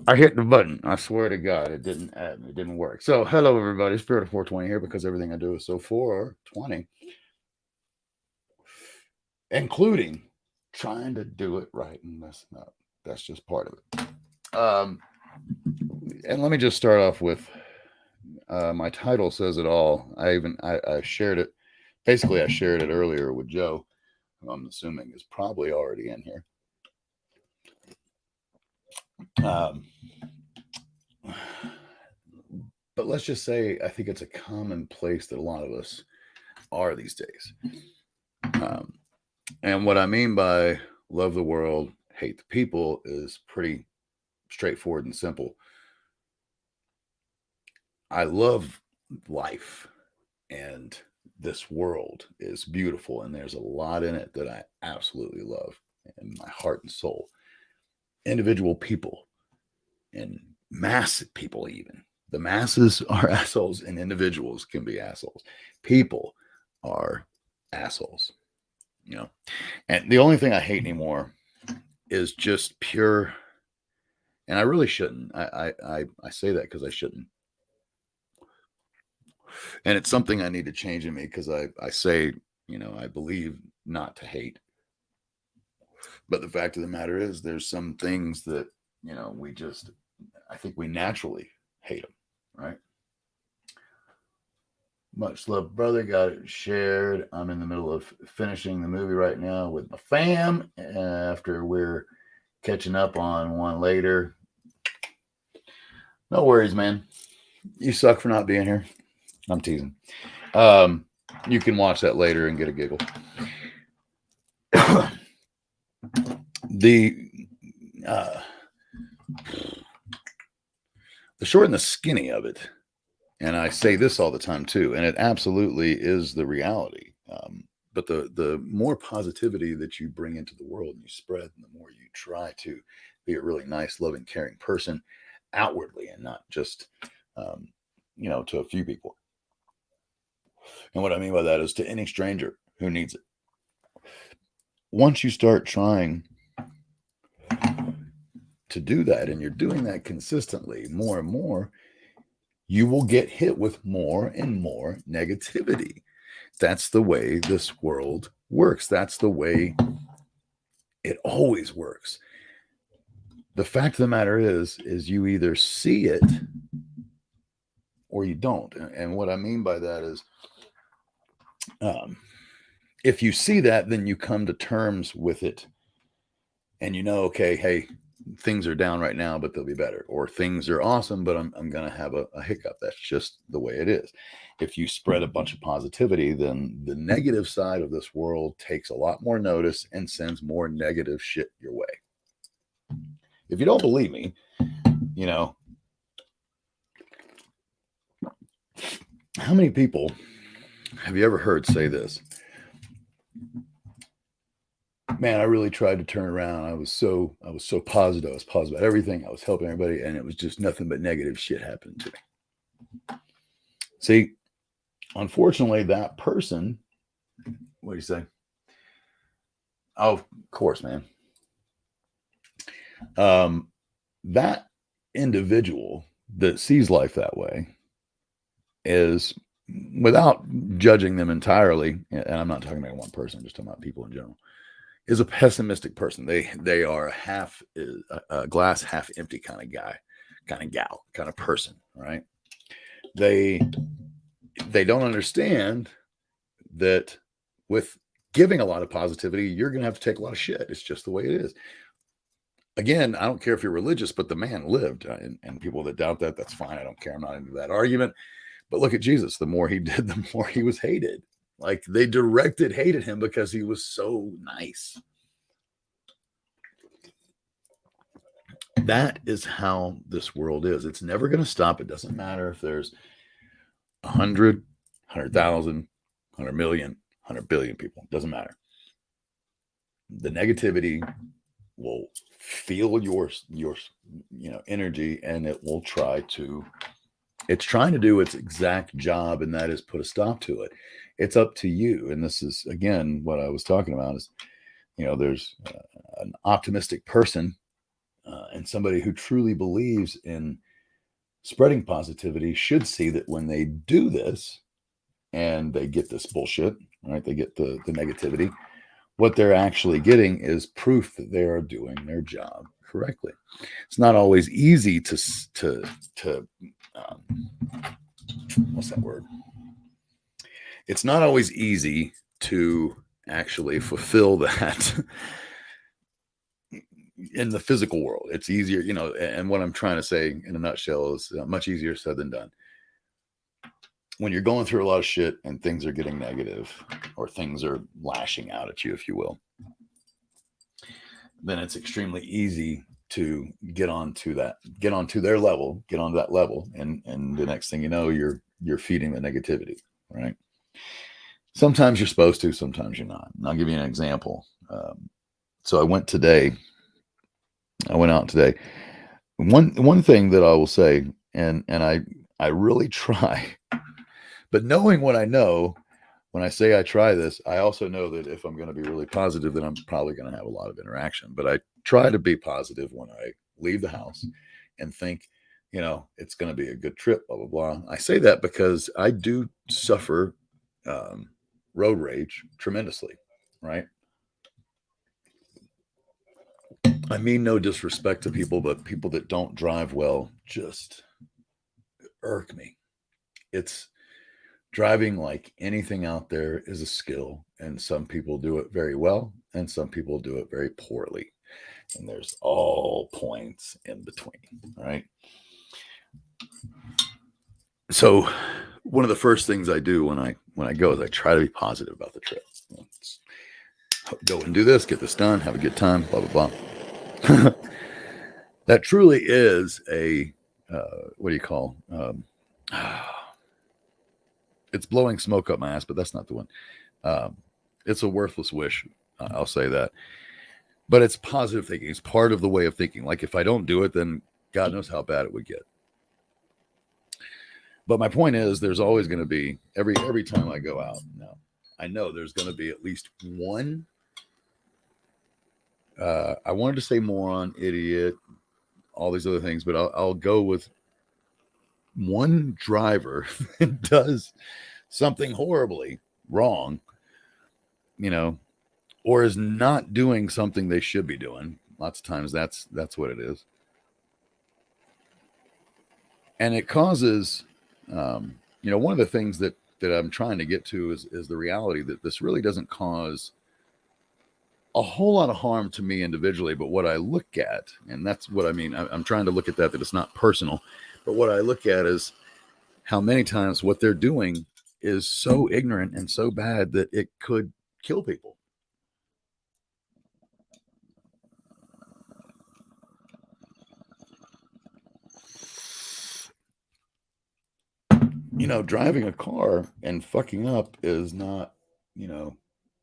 I hit the button. I swear to God, it didn't add. It didn't work. So, hello everybody. Spirit of 420 here because everything I do is so 420, including trying to do it right and messing up. That's just part of it. And let me just start off with my title says it all. I shared it. Basically, I shared it earlier with Joe, who I'm assuming is probably already in here. Um, but let's just say I think it's a common place that a lot of us are these days. Um, and what I mean by love the world, hate the people is pretty straightforward and simple. I love life, and this world is beautiful, and there's a lot in it that I absolutely love in my heart and soul. Individual people and mass people, even the masses are assholes, and individuals can be assholes. People are assholes, you know. And the only thing I hate anymore is just pure. And I really shouldn't. I say that because I shouldn't. And it's something I need to change in me because I say, I believe not to hate. But the fact of the matter is, there's some things that, I think we naturally hate them, right? Much love, brother. Got it shared. I'm in the middle of finishing the movie right now with my fam after we're catching up on one later. No worries, man. You suck for not being here. I'm teasing. Um, you can watch that later and get a giggle. the uh, the short and the skinny of it, and I say this all the time too, and it absolutely is the reality. But the more positivity that you bring into the world and you spread, and the more you try to be a really nice, loving, caring person outwardly, and not just to a few people. And what I mean by that is to any stranger who needs it. Once you start trying to do that, and you're doing that consistently more and more, you will get hit with more and more negativity. That's the way this world works. That's the way it always works. The fact of the matter is you either see it or you don't. And what I mean by that is, if you see that, then you come to terms with it, and okay, hey, things are down right now, but they'll be better. Or things are awesome, but I'm going to have a hiccup. That's just the way it is. If you spread a bunch of positivity, then the negative side of this world takes a lot more notice and sends more negative shit your way. If you don't believe me, how many people have you ever heard say this? Man, I really tried to turn around. I was so positive. I was positive about everything. I was helping everybody, and it was just nothing but negative shit happening to me. See, unfortunately, that person, what do you say? Oh, of course, man. That individual that sees life that way is, without judging them entirely, and I'm not talking about one person, I'm just talking about people in general, is a pessimistic person. They are a glass half empty kind of guy, kind of gal, kind of person, right? They don't understand that with giving a lot of positivity, you're going to have to take a lot of shit. It's just the way it is. Again, I don't care if you're religious, but the man lived, and people that doubt that, that's fine. I don't care. I'm not into that argument. But look at Jesus. The more he did, the more he was hated. Like, they hated him because he was so nice. That is how this world is. It's never going to stop. It doesn't matter if there's 100, 100,000, 100 million, 100 billion people. It doesn't matter. The negativity will feel your energy, and it will it's trying to do its exact job, and that is put a stop to it. It's up to you. And this is, again, what I was talking about is, there's an optimistic person And somebody who truly believes in spreading positivity should see that when they do this and they get this bullshit, right? They get the negativity. What they're actually getting is proof that they are doing their job correctly. It's not always easy to what's that word? It's not always easy to actually fulfill that in the physical world. It's easier, and what I'm trying to say in a nutshell is much easier said than done. When you're going through a lot of shit and things are getting negative or things are lashing out at you, if you will, then it's extremely easy to get onto their level, get onto that level. And the next thing you know, you're feeding the negativity, right? Sometimes you're supposed to, sometimes you're not. And I'll give you an example. So I went out today. One thing that I will say, and I really try, but knowing what I know, when I say I try this, I also know that if I'm going to be really positive, then I'm probably going to have a lot of interaction. But I try to be positive when I leave the house and think, it's going to be a good trip, blah, blah, blah. I say that because I do suffer road rage tremendously, right? I mean no disrespect to people, but people that don't drive well just irk me. It's driving, like anything out there, is a skill, and some people do it very well and some people do it very poorly, and there's all points in between, right? So one of the first things I do when I go is I try to be positive about the trip. Let's go and do this, get this done, have a good time, blah blah blah. That truly is a what do you call it's blowing smoke up my ass, but that's not the one. It's a worthless wish. I'll say that. But it's positive thinking. It's part of the way of thinking. Like if I don't do it, then God knows how bad it would get. But my point is, there's always going to be, every time I go out now, I know there's going to be at least one. I wanted to say moron, idiot, all these other things, but I'll go with one driver that does something horribly wrong, or is not doing something they should be doing. Lots of times that's what it is. And it causes, one of the things that I'm trying to get to is the reality that this really doesn't cause a whole lot of harm to me individually, but what I look at, and that's what I mean, I'm trying to look at that it's not personal, but what I look at is how many times what they're doing is so ignorant and so bad that it could kill people. Driving a car and fucking up is not,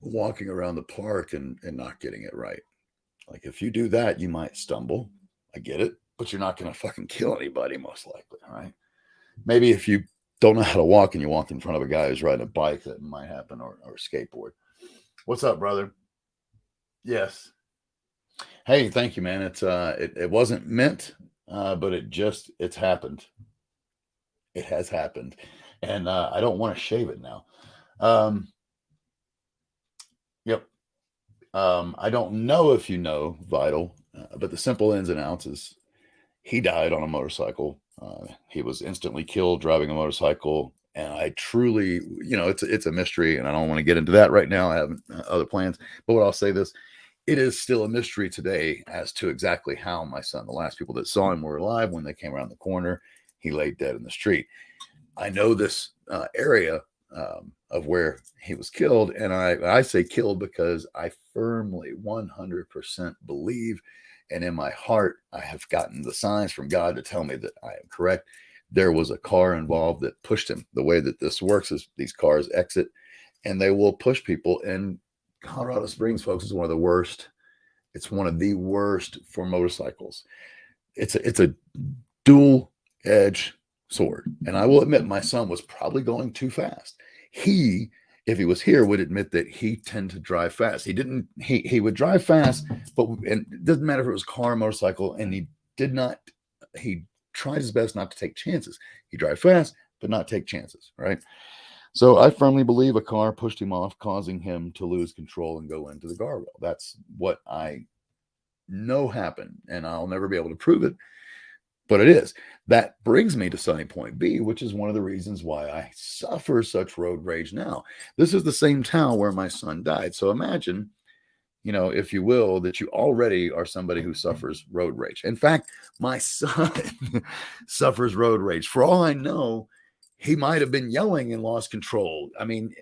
walking around the park and not getting it right. Like if you do that, you might stumble. I get it, but you're not going to fucking kill anybody, most likely. All right. Maybe if you don't know how to walk and you walk in front of a guy who's riding a bike, that might happen, or skateboard. What's up, brother? Yes. Hey, thank you, man. It's it wasn't meant, but it's happened. It has happened, and I don't want to shave it now. Yep. I don't know if you know Vital, but the simple ins and outs is he died on a motorcycle. He was instantly killed driving a motorcycle, and I truly, it's a mystery, and I don't want to get into that right now. I have other plans, but what I'll say this. It is still a mystery today as to exactly how my son, the last people that saw him were alive. When they came around the corner, he lay dead in the street. I know this area of where he was killed, and I say killed because I firmly 100% believe, and in my heart, I have gotten the signs from God to tell me that I am correct. There was a car involved that pushed him. The way that this works is these cars exit, and they will push people. And Colorado Springs, folks, is one of the worst. It's one of the worst for motorcycles. It's a dual edge sword. And I will admit, my son was probably going too fast. He if he was here, would admit that he tended to drive fast. He would drive fast, but and it doesn't matter if it was a car or motorcycle, and he tried his best not to take chances. He drive fast, but not take chances, right? So I firmly believe a car pushed him off, causing him to lose control and go into the guardrail. That's what I know happened, and I'll never be able to prove it, but it is. That brings me to Sunny Point B, which is one of the reasons why I suffer such road rage now. This is the same town where my son died. So imagine, if you will, that you already are somebody who suffers road rage. In fact, my son suffers road rage. For all I know, he might have been yelling and lost control. I mean,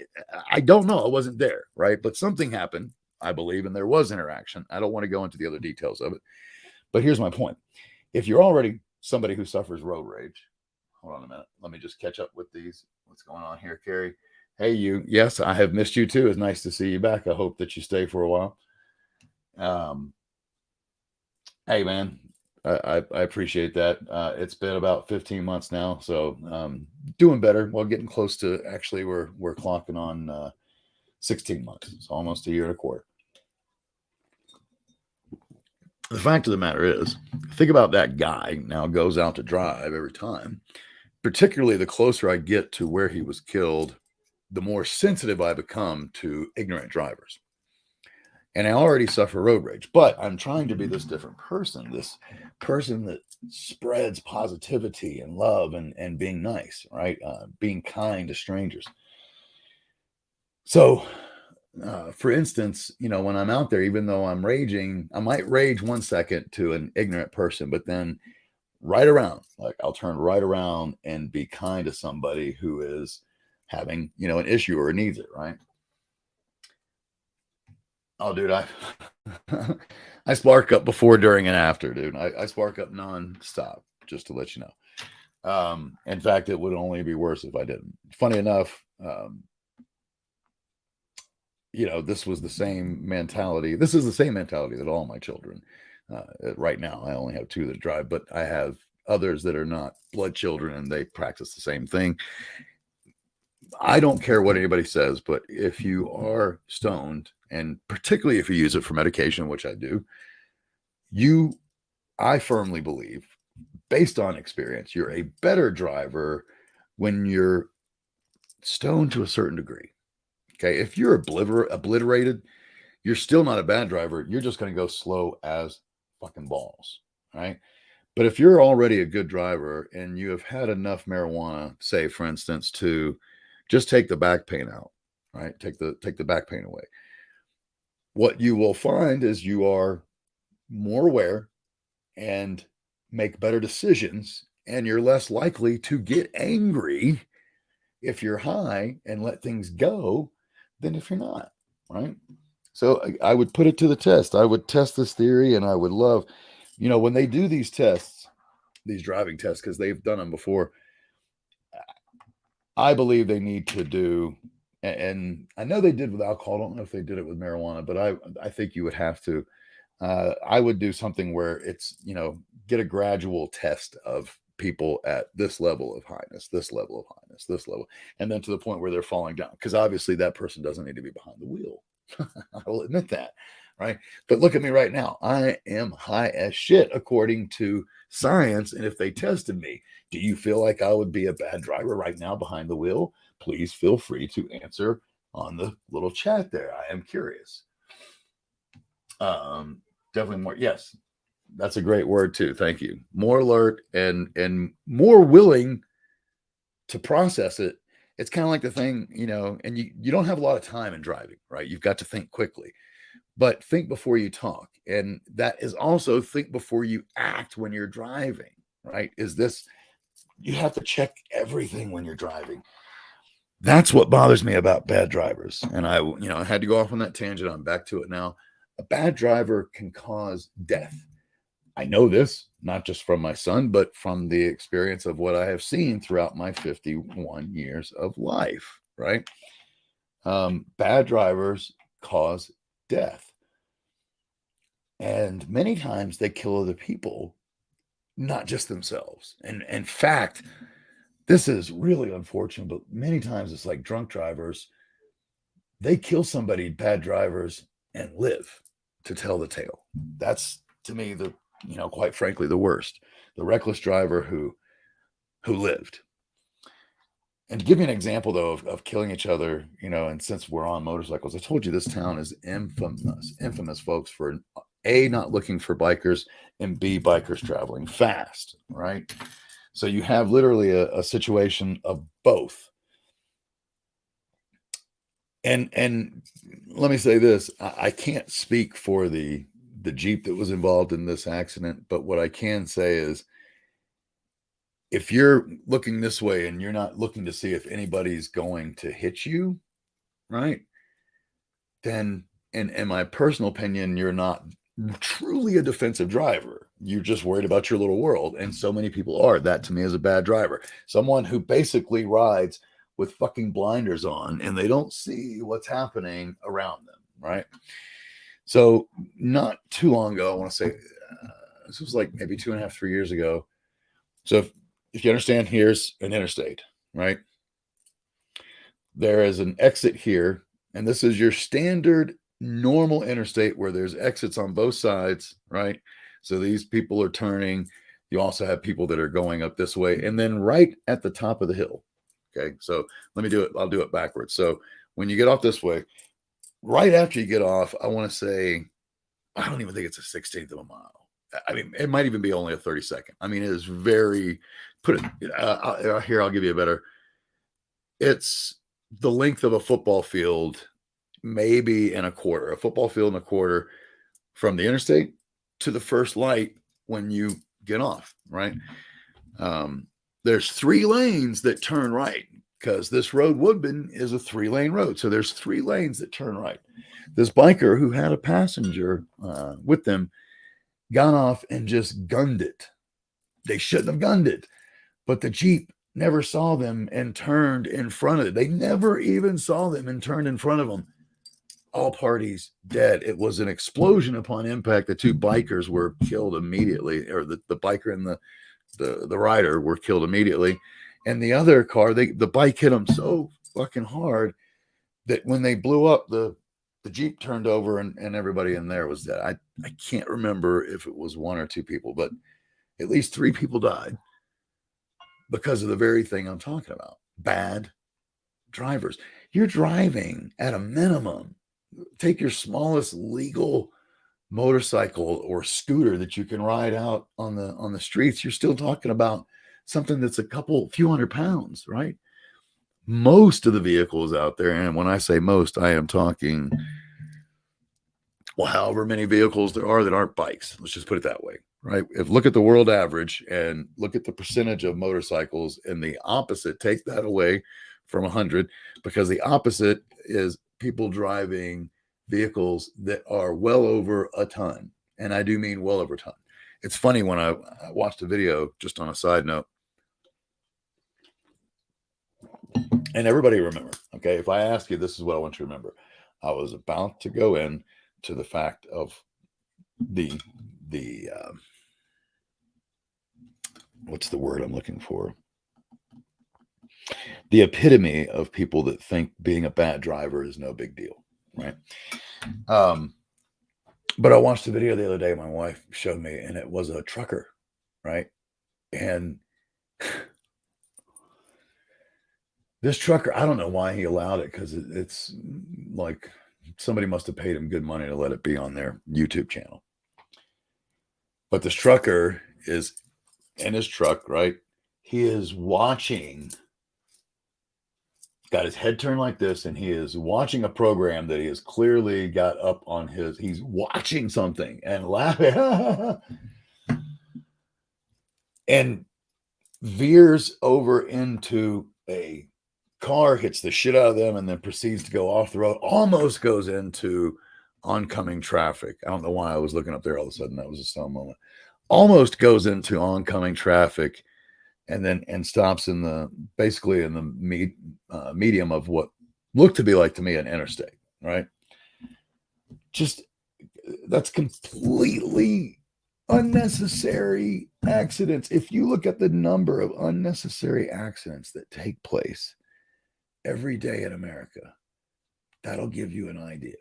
I don't know. I wasn't there, right? But something happened, I believe, and there was interaction. I don't want to go into the other details of it. But here's my point. If you're already somebody who suffers road rage, hold on a minute. Let me just catch up with these. What's going on here, Carrie? Hey, you. Yes, I have missed you too. It's nice to see you back. I hope that you stay for a while. Hey, man, I appreciate that. It's been about 15 months now, so doing better. Well, getting close to, actually, we're clocking on 16 months. It's almost a year and a quarter. The fact of the matter is, think about that guy now goes out to drive every time. Particularly the closer I get to where he was killed, the more sensitive I become to ignorant drivers. And I already suffer road rage, but I'm trying to be this different person, this person that spreads positivity and love and being nice, right? Being kind to strangers. So, for instance, when I'm out there, even though I'm raging, I might rage 1 second to an ignorant person, but then right around, like I'll turn right around and be kind to somebody who is having, an issue or needs it, right? Oh, dude, I spark up before, during, and after, dude. I spark up nonstop, just to let you know. In fact, it would only be worse if I didn't. Funny enough, this was the same mentality. This is the same mentality that all my children, right now, I only have 2 that drive, but I have others that are not blood children, and they practice the same thing. I don't care what anybody says, but if you are stoned, and particularly if you use it for medication, which I do, I firmly believe, based on experience, you're a better driver when you're stoned to a certain degree. Okay. If you're obliterated, you're still not a bad driver. You're just going to go slow as fucking balls. Right. But if you're already a good driver and you have had enough marijuana, say, for instance, to just take the back pain out, right? Take the back pain away. What you will find is you are more aware and make better decisions, and you're less likely to get angry if you're high and let things go than if you're not, right? So I would put it to the test. I would test this theory, and I would love, when they do these tests, these driving tests, because they've done them before, I believe they need to do, and I know they did with alcohol. I don't know if they did it with marijuana, but I think you would have to. I would do something where it's, get a gradual test of people at this level of highness, this level of highness, this level, and then to the point where they're falling down. Because obviously that person doesn't need to be behind the wheel. I will admit that, right? But look at me right now. I am high as shit according to science. And if they tested me, do you feel like I would be a bad driver right now behind the wheel? Please feel free to answer on the little chat there. I am curious. Definitely more. Yes, that's a great word too. Thank you. More alert and more willing to process it. It's kind of like the thing, and you don't have a lot of time in driving, right? You've got to think quickly, but think before you talk. And that is also think before you act when you're driving, right? You have to check everything when you're driving. That's what bothers me about bad drivers. And I had to go off on that tangent. I'm back to it now. A bad driver can cause death. I know this, not just from my son, but from the experience of what I have seen throughout my 51 years of life, right? Bad drivers cause death. And many times they kill other people, not just themselves. And in fact, this is really unfortunate, but many times it's like drunk drivers They kill somebody, bad drivers, and live to tell the tale. That's, to me, the, quite frankly, the worst. The reckless driver who lived. And to give you an example, though, of killing each other, and since we're on motorcycles, I told you this town is infamous, folks, for A, not looking for bikers, and B, bikers traveling fast, right? So you have literally a situation of both. And let me say this, I can't speak for the Jeep that was involved in this accident, but what I can say is, if you're looking this way and you're not looking to see if anybody's going to hit you, right? Then, in my personal opinion, you're not truly a defensive driver. You're just worried about your little world. And so many people are. That, to me, is a bad driver. Someone who basically rides with fucking blinders on and they don't see what's happening around them, right? So not too long ago, I want to say, this was like maybe 2.5, 3 years ago. So if you understand, here's an interstate, right? There is an exit here, and this is your standard normal interstate where there's exits on both sides, right? So these people are turning. You also have people that are going up this way, and then right at the top of the hill. Okay, so let me do it. I'll do it backwards. So when you get off this way, right after you get off, I want to say, I don't even think it's a 16th of a mile. I mean, it might even be only a 32nd. I mean, it is very, here, I'll give you a better. It's the length of a football field, maybe in a quarter, a football field and a quarter from the interstate to the first light when you get off, right? There's 3 lanes that turn right because this road, Woodbine, is a 3-lane road. So there's 3 lanes that turn right. This biker who had a passenger with them got off and just gunned it. They shouldn't have gunned it, but the Jeep never saw them and turned in front of it. They never even saw them and turned in front of them. All parties dead. It was an explosion upon impact. The 2 bikers were killed immediately, or the biker and the rider were killed immediately. And the other car, the bike hit them so fucking hard that when they blew up, the Jeep turned over and everybody in there was dead. I can't remember if it was 1 or 2 people, but at least 3 people died because of the very thing I'm talking about. Bad drivers. You're driving at a minimum. Take your smallest legal motorcycle or scooter that you can ride out on the streets. You're still talking about something that's a few hundred pounds, right? Most of the vehicles out there, and when I say most, I am talking, well, however many vehicles there are that aren't bikes. Let's just put it that way, right? Look at the world average and look at the percentage of motorcycles, and the opposite, take that away from 100, because the opposite is people driving vehicles that are well over a ton. And I do mean well over a ton. It's funny, when I watched a video, just on a side note, and everybody remember, okay, if I ask you, this is what I want you to remember. I was about to go in to the fact of the what's the word I'm looking for? The epitome of people that think being a bad driver is no big deal, right? But I watched a video the other day, my wife showed me, and it was a trucker, right? And this trucker, I don't know why he allowed it, because it's like somebody must have paid him good money to let it be on their YouTube channel. But this trucker is in his truck, right? He is watching, got his head turned like this, and he is watching a program that he has clearly got up on he's watching something and laughing and veers over into a car, hits the shit out of them, and then proceeds to go off the road, almost goes into oncoming traffic. I don't know why I was looking up there all of a sudden. That was a slow moment. Almost goes into oncoming traffic, and stops basically in the medium of what looked to be, like to me, an interstate, right? Just, that's completely unnecessary accidents. If you look at the number of unnecessary accidents that take place every day in America, That'll give you an idea.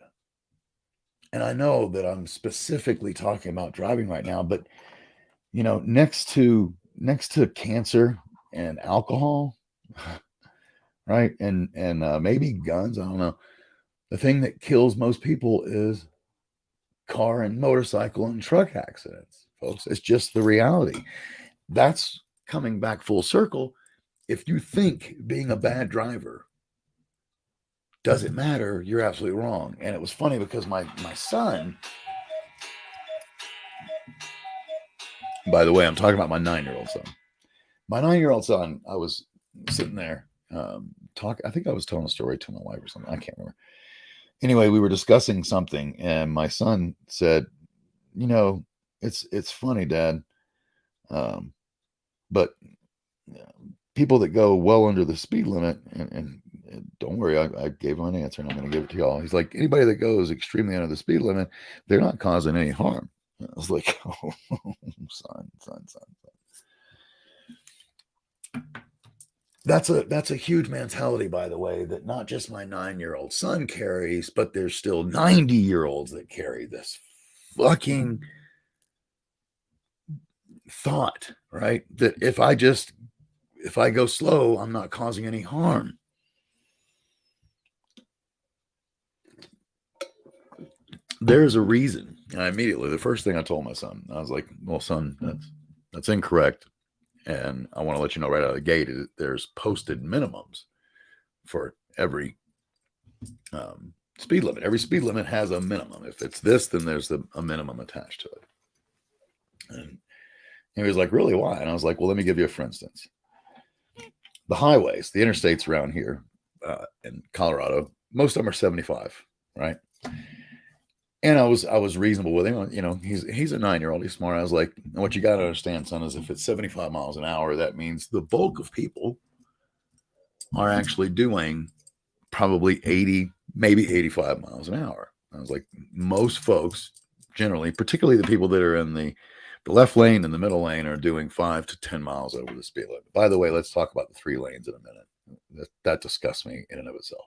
And I know that I'm specifically talking about driving right now, but next to cancer and alcohol, right? And maybe guns, I don't know. The thing that kills most people is car and motorcycle and truck accidents, folks. It's just the reality. That's coming back full circle. If you think being a bad driver doesn't matter, you're absolutely wrong. And it was funny because my son, by the way, I'm talking about my 9-year-old son. My 9-year-old son, I was sitting there I think I was telling a story to my wife or something. I can't remember. Anyway, we were discussing something, and my son said, it's funny, Dad, but people that go well under the speed limit, and don't worry, I gave him an answer, and I'm going to give it to y'all. He's like, anybody that goes extremely under the speed limit, they're not causing any harm. And I was like, oh, son. That's a huge mentality, by the way, that not just my 9-year-old son carries, but there's still 90-year-olds that carry this fucking thought, right? That if I go slow, I'm not causing any harm. There's a reason. And immediately, the first thing I told my son, I was like, well, son, that's incorrect. And I want to let you know right out of the gate, there's posted minimums for every speed limit. Every speed limit has a minimum. If it's this, then there's a minimum attached to it. And he was like, really, why? And I was like, well, let me give you a for instance. The highways, the interstates around here in Colorado, most of them are 75, right? And I was reasonable with him. He's a 9-year-old. He's smart. I was like, what you got to understand, son, is if it's 75 miles an hour, that means the bulk of people are actually doing probably 80, maybe 85 miles an hour. I was like, most folks generally, particularly the people that are in the left lane and the middle lane, are doing 5 to 10 miles over the speed limit. By the way, let's talk about the 3 lanes in a minute. That disgusts me in and of itself.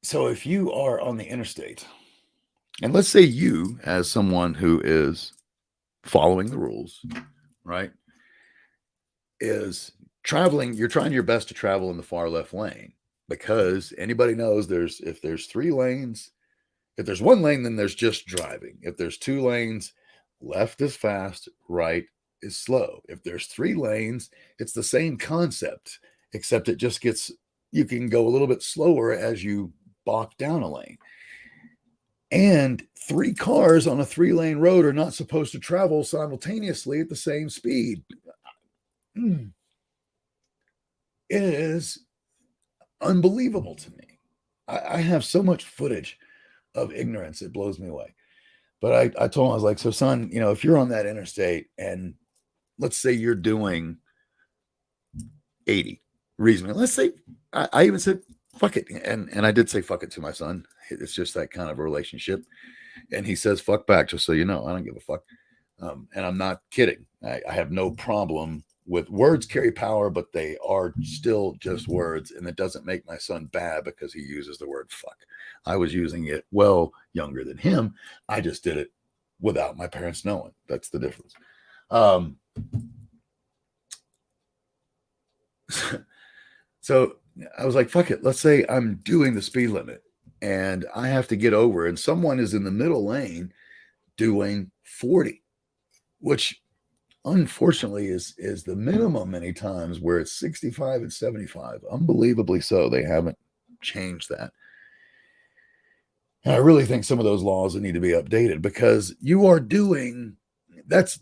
So if you are on the interstate, and let's say you, as someone who is following the rules, right, is traveling, you're trying your best to travel in the far left lane, because anybody knows if there's 3 lanes, if there's 1 lane, then there's just driving. If there's 2 lanes, left is fast, right is slow. If there's 3 lanes, it's the same concept, except it just you can go a little bit slower as you balk down a lane. And 3 cars on a 3-lane road are not supposed to travel simultaneously at the same speed. It is unbelievable to me. I have so much footage of ignorance, it blows me away. But I told him, I was like, so son, if you're on that interstate and let's say you're doing 80 reasonably, let's say, I even said, fuck it. And I did say fuck it to my son. It's just that kind of a relationship. And he says fuck back, just so you know. I don't give a fuck. And I'm not kidding. I have no problem with words carry power, but they are still just words. And it doesn't make my son bad because he uses the word fuck. I was using it well younger than him. I just did it without my parents knowing. That's the difference. So I was like, fuck it. Let's say I'm doing the speed limit and I have to get over, and someone is in the middle lane doing 40, which unfortunately is the minimum many times, where it's 65 and 75. Unbelievably so. They haven't changed that. And I really think some of those laws need to be updated, because you are doing, that's,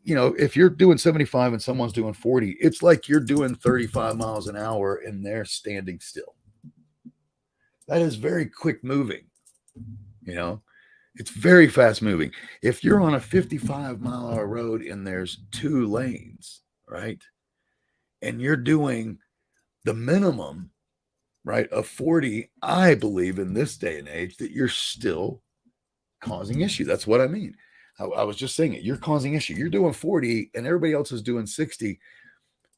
if you're doing 75 and someone's doing 40, it's like you're doing 35 miles an hour and they're standing still. That is very quick moving. It's very fast moving. If you're on a 55-mile-an-hour road and there's 2 lanes, right, and you're doing the minimum, right, of 40, I believe in this day and age that you're still causing issue. That's what I mean. I was just saying it. You're causing issue. You're doing 40 and everybody else is doing 60.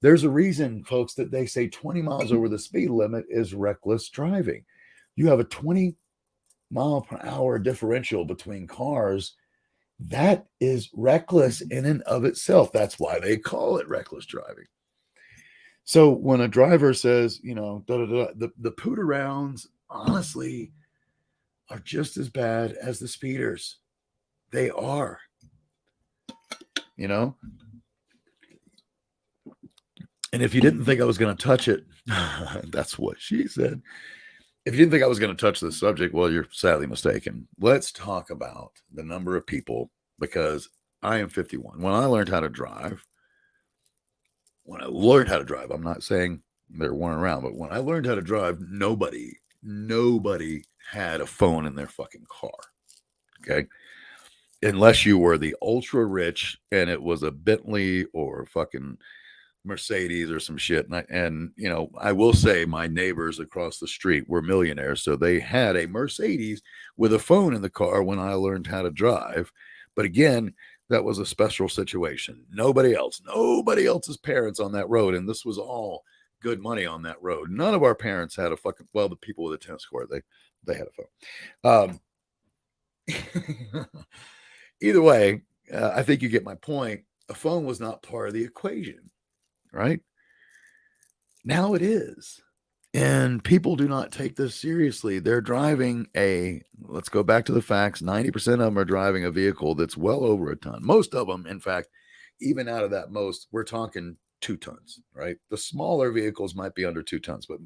There's a reason, folks, that they say 20 miles over the speed limit is reckless driving. You have a 20-mile-per-hour differential between cars. That is reckless in and of itself. That's why they call it reckless driving. So when a driver says, the poot arounds, honestly, are just as bad as the speeders. They are. And if you didn't think I was going to touch it, that's what she said. If you didn't think I was going to touch this subject, well, you're sadly mistaken. Let's talk about the number of people, because I am 51. When I learned how to drive, I'm not saying there weren't around, but when I learned how to drive, nobody had a phone in their fucking car. Okay. Unless you were the ultra rich and it was a Bentley or fucking Mercedes or some shit. And I will say my neighbors across the street were millionaires. So they had a Mercedes with a phone in the car when I learned how to drive. But again, that was a special situation. Nobody else's parents on that road. And this was all good money on that road. None of our parents had a fucking, well, the people with a tennis court, they had a phone. Either way, I think you get my point. A phone was not part of the equation, right? Now it is. And people do not take this seriously. They're driving let's go back to the facts. 90% of them are driving a vehicle that's well over a ton. Most of them, in fact, even out of that most, we're talking 2 tons, right? The smaller vehicles might be under 2 tons, but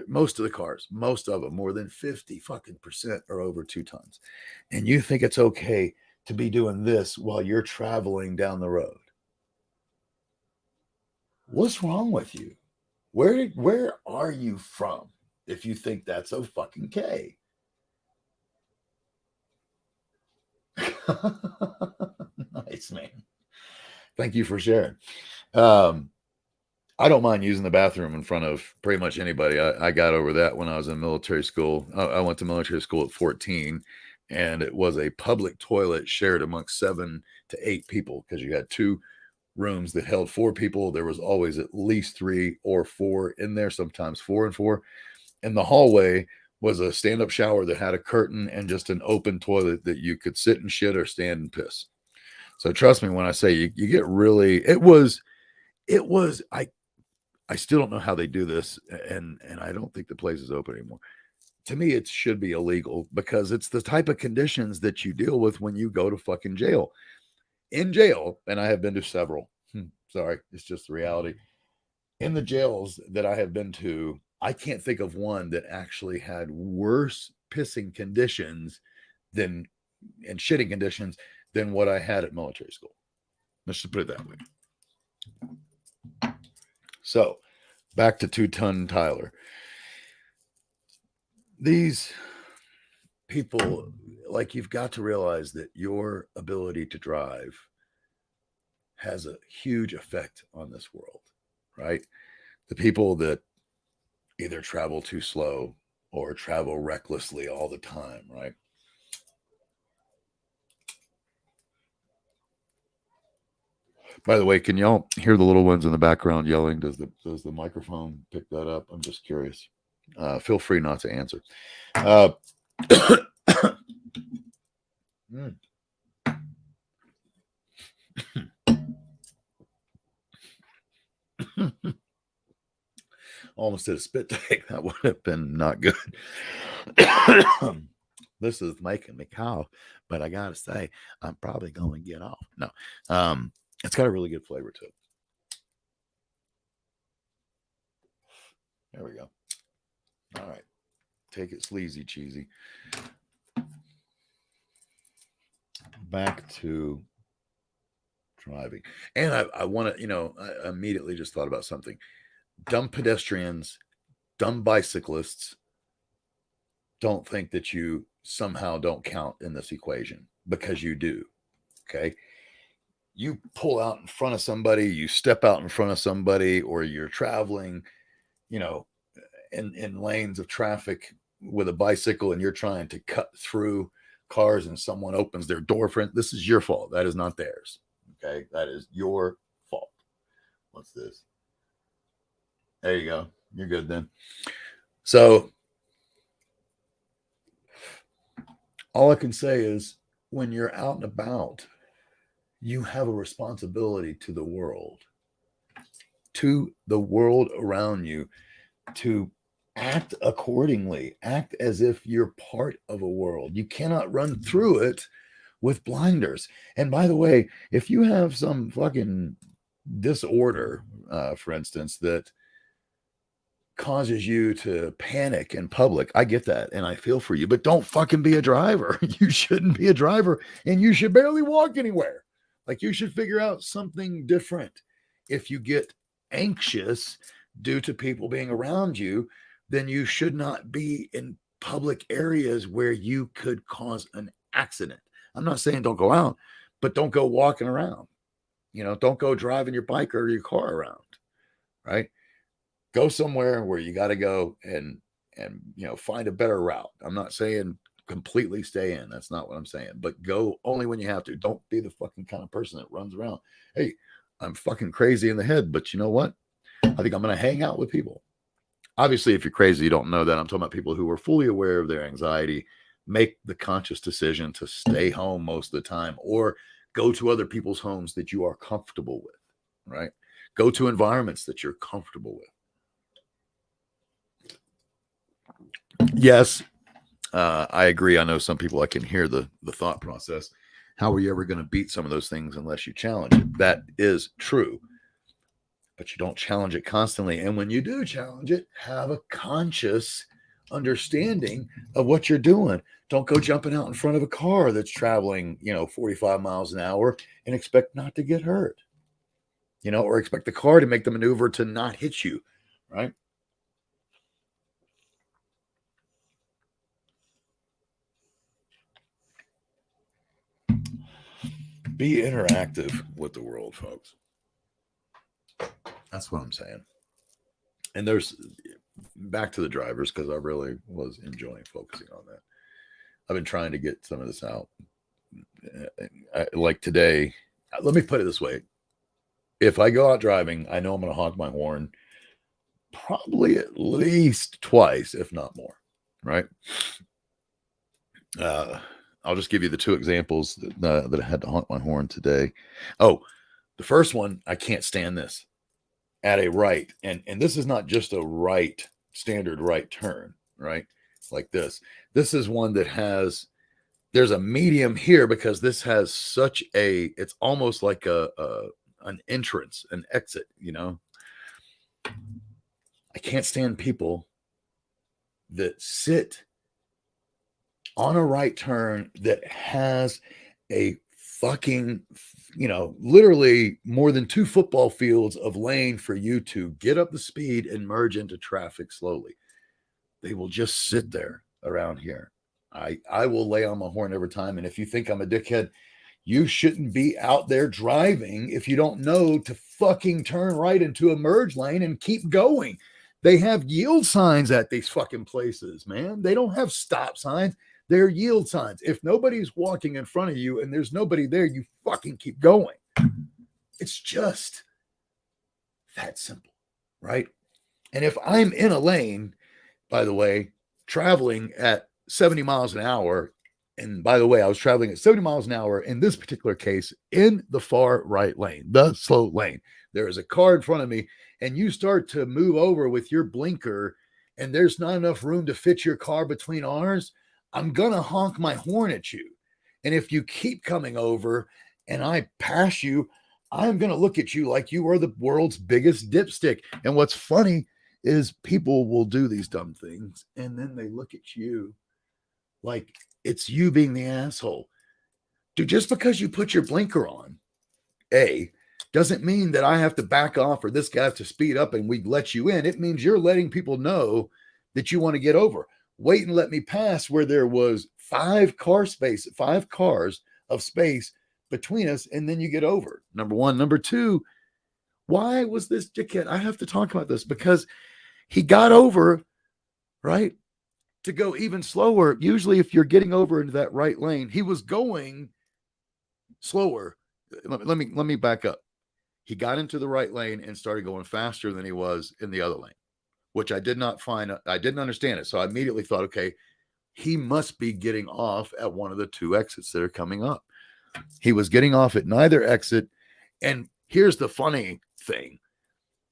most of the cars, most of them, more than 50% are over 2 tons. And you think it's okay to be doing this while you're traveling down the road? What's wrong with you? Where are you from if you think that's a fucking okay? Nice, man. Thank you for sharing. I don't mind using the bathroom in front of pretty much anybody. I got over that when I was in military school. I went to military school at 14, and it was a public toilet shared amongst 7 to 8 people because you had 2 rooms that held 4 people. There was always at least 3 or 4 in there, sometimes 4 and 4. And the hallway was a stand-up shower that had a curtain and just an open toilet that you could sit and shit or stand and piss. So trust me when I say you get really, it was, I still don't know how they do this, and I don't think the place is open anymore. To me, it should be illegal because it's the type of conditions that you deal with when you go to fucking jail. In jail, and I have been to several. Sorry, it's just the reality. In the jails that I have been to, I can't think of one that actually had worse pissing conditions and shitting conditions than what I had at military school. Let's just put it that way. So, back to 2-ton Tyler. These people, like, you've got to realize that your ability to drive has a huge effect on this world, right? The people that either travel too slow or travel recklessly all the time, right? By the way, can y'all hear the little ones in the background yelling? Does the microphone pick that up? I'm just curious. Feel free not to answer. Almost did a spit take. That would have been not good. This is making me cough, but I gotta say, I'm probably going to get off. No, it's got a really good flavor to it. There we go. All right, take it sleazy, cheesy. Back to driving, and I want to, I immediately just thought about something. Dumb pedestrians, dumb bicyclists don't think that you somehow don't count in this equation, because you do. Okay. You pull out in front of somebody, you step out in front of somebody, or you're traveling, in lanes of traffic with a bicycle and you're trying to cut through cars and someone opens their door for it. This is your fault. That is not theirs. Okay. That is your fault. What's this? There you go. You're good then. So all I can say is when you're out and about, you have a responsibility to the world around you, to act accordingly, act as if you're part of a world. You cannot run through it with blinders. And by the way, if you have some fucking disorder, for instance, that causes you to panic in public, I get that and I feel for you, but don't fucking be a driver. You shouldn't be a driver and you should barely walk anywhere. Like, you should figure out something different. If you get anxious due to people being around you, then you should not be in public areas where you could cause an accident. I'm not saying don't go out, but don't go walking around. Don't go driving your bike or your car around, right? Go somewhere where you got to go and find a better route. I'm not saying completely stay in. That's not what I'm saying. But go only when you have to. Don't be the fucking kind of person that runs around. Hey, I'm fucking crazy in the head, but you know what? I think I'm going to hang out with people. Obviously, if you're crazy, you don't know that. I'm talking about people who are fully aware of their anxiety, make the conscious decision to stay home most of the time, or go to other people's homes that you are comfortable with, right? Go to environments that you're comfortable with. Yes, I agree. I know some people, I can hear the thought process. How are you ever going to beat some of those things unless you challenge it? That is true. But you don't challenge it constantly. And when you do challenge it, have a conscious understanding of what you're doing. Don't go jumping out in front of a car that's traveling, 45 miles an hour and expect not to get hurt, or expect the car to make the maneuver to not hit you, right? Be interactive with the world, folks. That's what I'm saying. And there's back to the drivers, because I really was enjoying focusing on that. I've been trying to get some of this out. Like today, let me put it this way. If I go out driving, I know I'm going to honk my horn probably at least twice, if not more, right? I'll just give you the two examples that I had to honk my horn today. Oh, the first one, I can't stand this. At a right, and this is not just a right, standard right turn, right? Like this. This is one that there's a medium here, because this has such it's almost like an entrance, an exit, I can't stand people that sit on a right turn that has a fucking, literally more than 2 football fields of lane for you to get up the speed and merge into traffic slowly. They will just sit there around here. I will lay on my horn every time. And if you think I'm a dickhead, you shouldn't be out there driving if you don't know to fucking turn right into a merge lane and keep going. They have yield signs at these fucking places, man. They don't have stop signs. They're yield signs. If nobody's walking in front of you and there's nobody there, you fucking keep going. It's just that simple, right? And if I'm in a lane, by the way, traveling at 70 miles an hour, and by the way, I was traveling at 70 miles an hour in this particular case in the far right lane, the slow lane. There is a car in front of me, and you start to move over with your blinker, and there's not enough room to fit your car between ours, I'm going to honk my horn at you. And if you keep coming over and I pass you, I'm going to look at you like you are the world's biggest dipstick. And what's funny is people will do these dumb things, and then they look at you like it's you being the asshole. Dude, just because you put your blinker on, doesn't mean that I have to back off or this guy has to speed up and we let you in. It means you're letting people know that you want to get over. Wait and let me pass where there was 5 cars of space between us, and then you get over. Number one. Number two, why was this dickhead? I have to talk about this because he got over, right, to go even slower. Usually if you're getting over into that right lane, he was going slower. Let me back up. He got into the right lane and started going faster than he was in the other lane, which I did not find. I didn't understand it. So I immediately thought, okay, he must be getting off at one of the two exits that are coming up. He was getting off at neither exit. And here's the funny thing.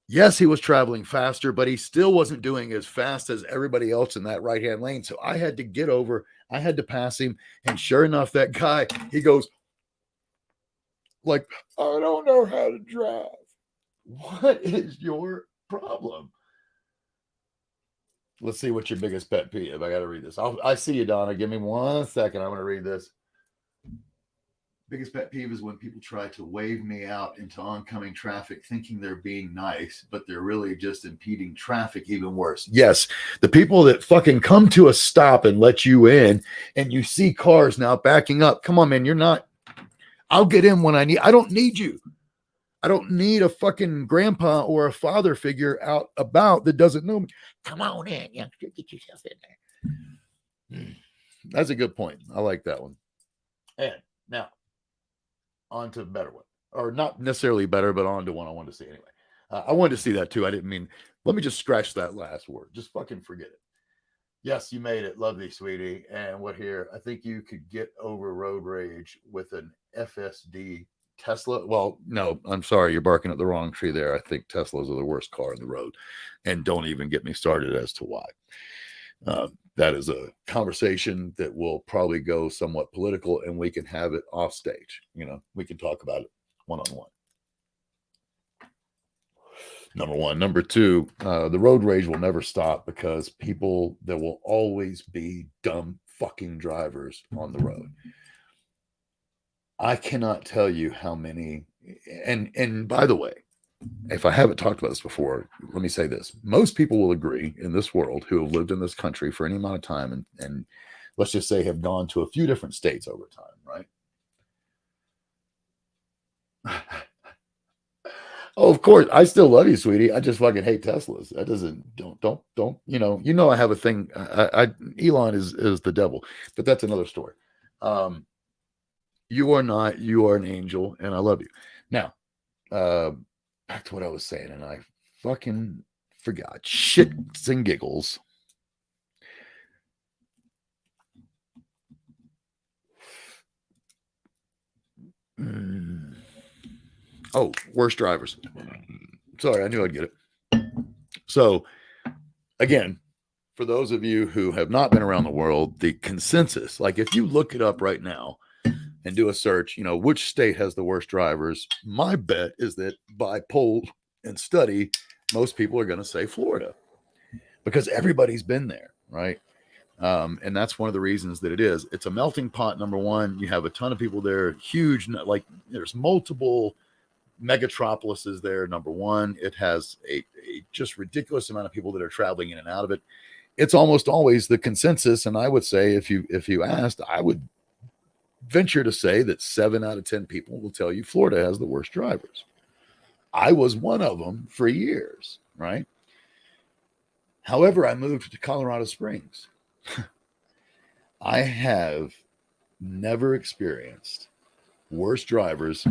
Yes, he was traveling faster, but he still wasn't doing as fast as everybody else in that right-hand lane. So I had to get over, I had to pass him. And sure enough, that guy, he goes, like, I don't know how to drive. What is your problem? Let's see what your biggest pet peeve. I got to read this. I see you, Donna. Give me 1 second. I'm going to read this. Biggest pet peeve is when people try to wave me out into oncoming traffic thinking they're being nice, but they're really just impeding traffic even worse. Yes, the people that fucking come to a stop and let you in and you see cars now backing up. Come on, man, you're not. I'll get in when I need. I don't need you. I don't need a fucking grandpa or a father figure out about that doesn't know me. Come on in, youngster, get yourself in there. That's a good point. I like that one. And now, on to a better one, or not necessarily better, but on to one I wanted to see anyway. I wanted to see that too. I didn't mean, let me just scratch that last word. Just fucking forget it. Yes, you made it. Love thee, sweetie. And what here? I think you could get over road rage with an FSD Tesla. Well, no, I'm sorry. You're barking at the wrong tree there. I think Teslas are the worst car in the road. And don't even get me started as to why. That is a conversation that will probably go somewhat political, and we can have it off stage. We can talk about it one-on-one. Number one. Number two, the road rage will never stop because there will always be dumb fucking drivers on the road. I cannot tell you how many, and by the way, if I haven't talked about this before, let me say this. Most people will agree in this world who have lived in this country for any amount of time and let's just say have gone to a few different states over time, right? Oh, of course. I still love you, sweetie. I just fucking hate Teslas. That don't, I have a thing. Elon is the devil, but that's another story. You are not, you are an angel and I love you. Now, back to what I was saying, and I fucking forgot. Shits and giggles. Oh, worst drivers. Sorry, I knew I'd get it. So, again, for those of you who have not been around the world, the consensus, like if you look it up right now and do a search, which state has the worst drivers, my bet is that by poll and study, most people are going to say Florida because everybody's been there, right? And that's one of the reasons that it is. It's a melting pot, number one. You have a ton of people there, huge, like there's multiple megatropolises there. Number one, it has a just ridiculous amount of people that are traveling in and out of it. It's almost always the consensus. And I would say if you asked, I would venture to say that 7 out of 10 people will tell you Florida has the worst drivers. I was one of them for years, right? However, I moved to Colorado Springs. I have never experienced worse drivers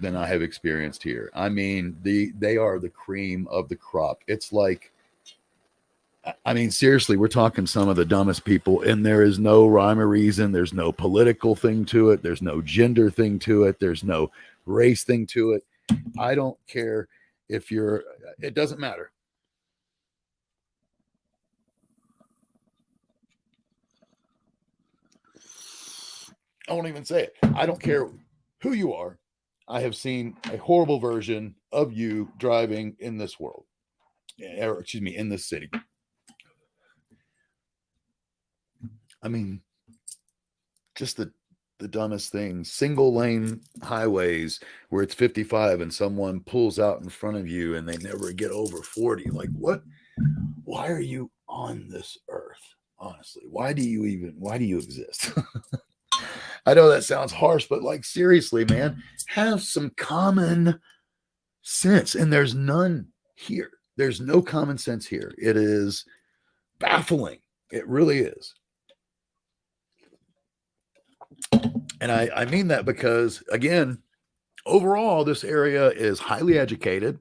than I have experienced here. I mean, they are the cream of the crop. It's like, I mean, seriously, we're talking some of the dumbest people, and there is no rhyme or reason. There's no political thing to it. There's no gender thing to it. There's no race thing to it. I don't care if it doesn't matter. I won't even say it. I don't care who you are. I have seen a horrible version of you driving in this world, or excuse me, in this city. I mean, just the dumbest things. Single lane highways where it's 55 and someone pulls out in front of you and they never get over 40. Like, what? Why are you on this earth? Honestly, why do you exist? I know that sounds harsh, but like, seriously, man, have some common sense. And there's none here. There's no common sense here. It is baffling. It really is. And I mean that because, again, overall, this area is highly educated.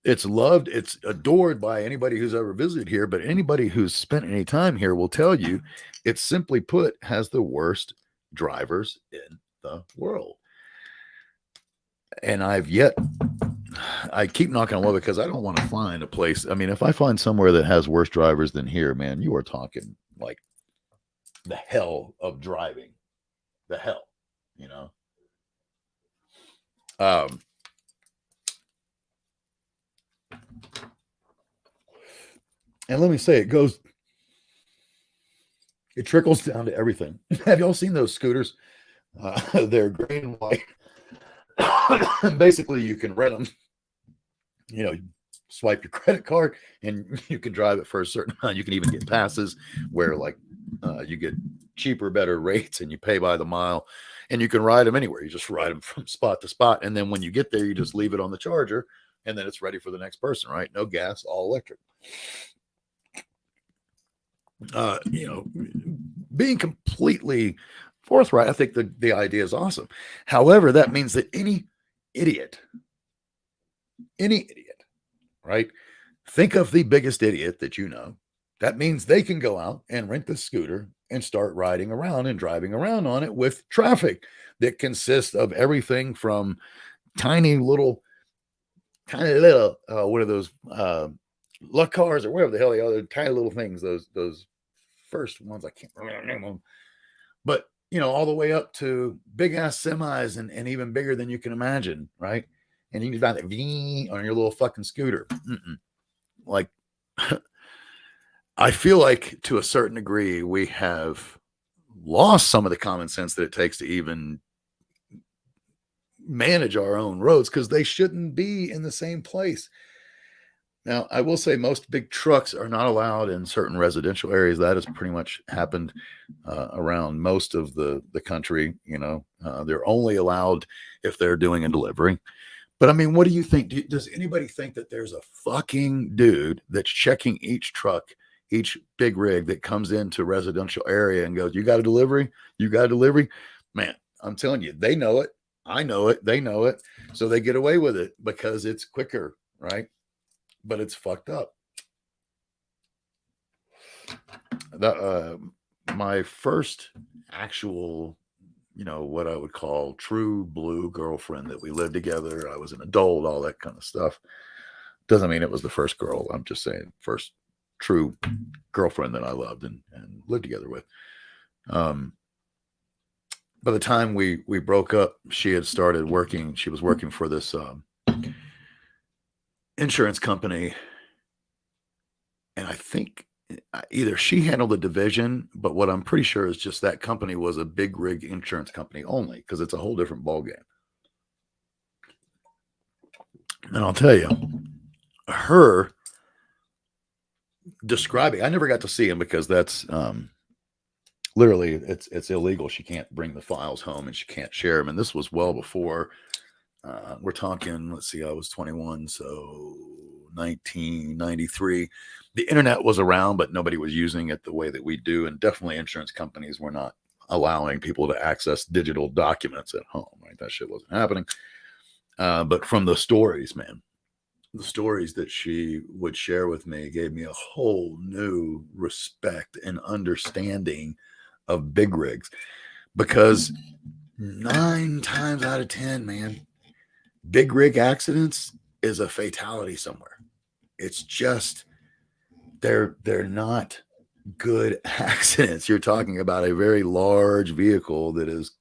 It's loved, it's adored by anybody who's ever visited here, but anybody who's spent any time here will tell you it simply put has the worst drivers in the world. And I keep knocking on wood because I don't want to find a place. I mean, if I find somewhere that has worse drivers than here, man, you are talking like the hell of driving, the hell, you know. And let me say, it trickles down to everything. Have y'all seen those scooters? They're green and white. Basically, you can rent them. You know, swipe your credit card and you can drive it for a certain amount. You can even get passes where like you get cheaper, better rates and you pay by the mile, and you can ride them anywhere. You just ride them from spot to spot. And then when you get there, you just leave it on the charger and then it's ready for the next person, right? No gas, all electric. You know, being completely forthright, I think the idea is awesome. However, that means that any idiot, right? Think of the biggest idiot that you know. That means they can go out and rent the scooter and start riding around and driving around on it with traffic that consists of everything from tiny little, what are those, luck cars or whatever the hell they are, tiny little things, those first ones, I can't remember the name of them, but you know, all the way up to big ass semis and even bigger than you can imagine, right? And you can find that V on your little fucking scooter. Like, I feel like to a certain degree, we have lost some of the common sense that it takes to even manage our own roads because they shouldn't be in the same place. Now, I will say most big trucks are not allowed in certain residential areas. That has pretty much happened around most of the country. You know, they're only allowed if they're doing a delivery. But I mean, what do you think? Does anybody think that there's a fucking dude that's checking each truck, each big rig that comes into residential area and goes, "You got a delivery? You got a delivery?" Man, I'm telling you, they know it. I know it. They know it. So they get away with it because it's quicker, right? But it's fucked up. My first actual, you know, what I would call true blue girlfriend that we lived together. I was an adult, all that kind of stuff. Doesn't mean it was the first girl. I'm just saying first true girlfriend that I loved and lived together with. By the time we broke up, she had started working. She was working for this insurance company, and I think either she handled the division, but what I'm pretty sure is just that company was a big rig insurance company only because it's a whole different ballgame. And I'll tell you, her describing, I never got to see him because that's literally it's illegal. She can't bring the files home and she can't share them. And this was well before. We're talking, let's see, I was 21, so 1993. The internet was around, but nobody was using it the way that we do. And definitely insurance companies were not allowing people to access digital documents at home, right? That shit wasn't happening. But from the stories, man, the stories that she would share with me gave me a whole new respect and understanding of big rigs, because 9 times out of 10, man, big rig accidents is a fatality somewhere. It's just they're not good accidents. You're talking about a very large vehicle that is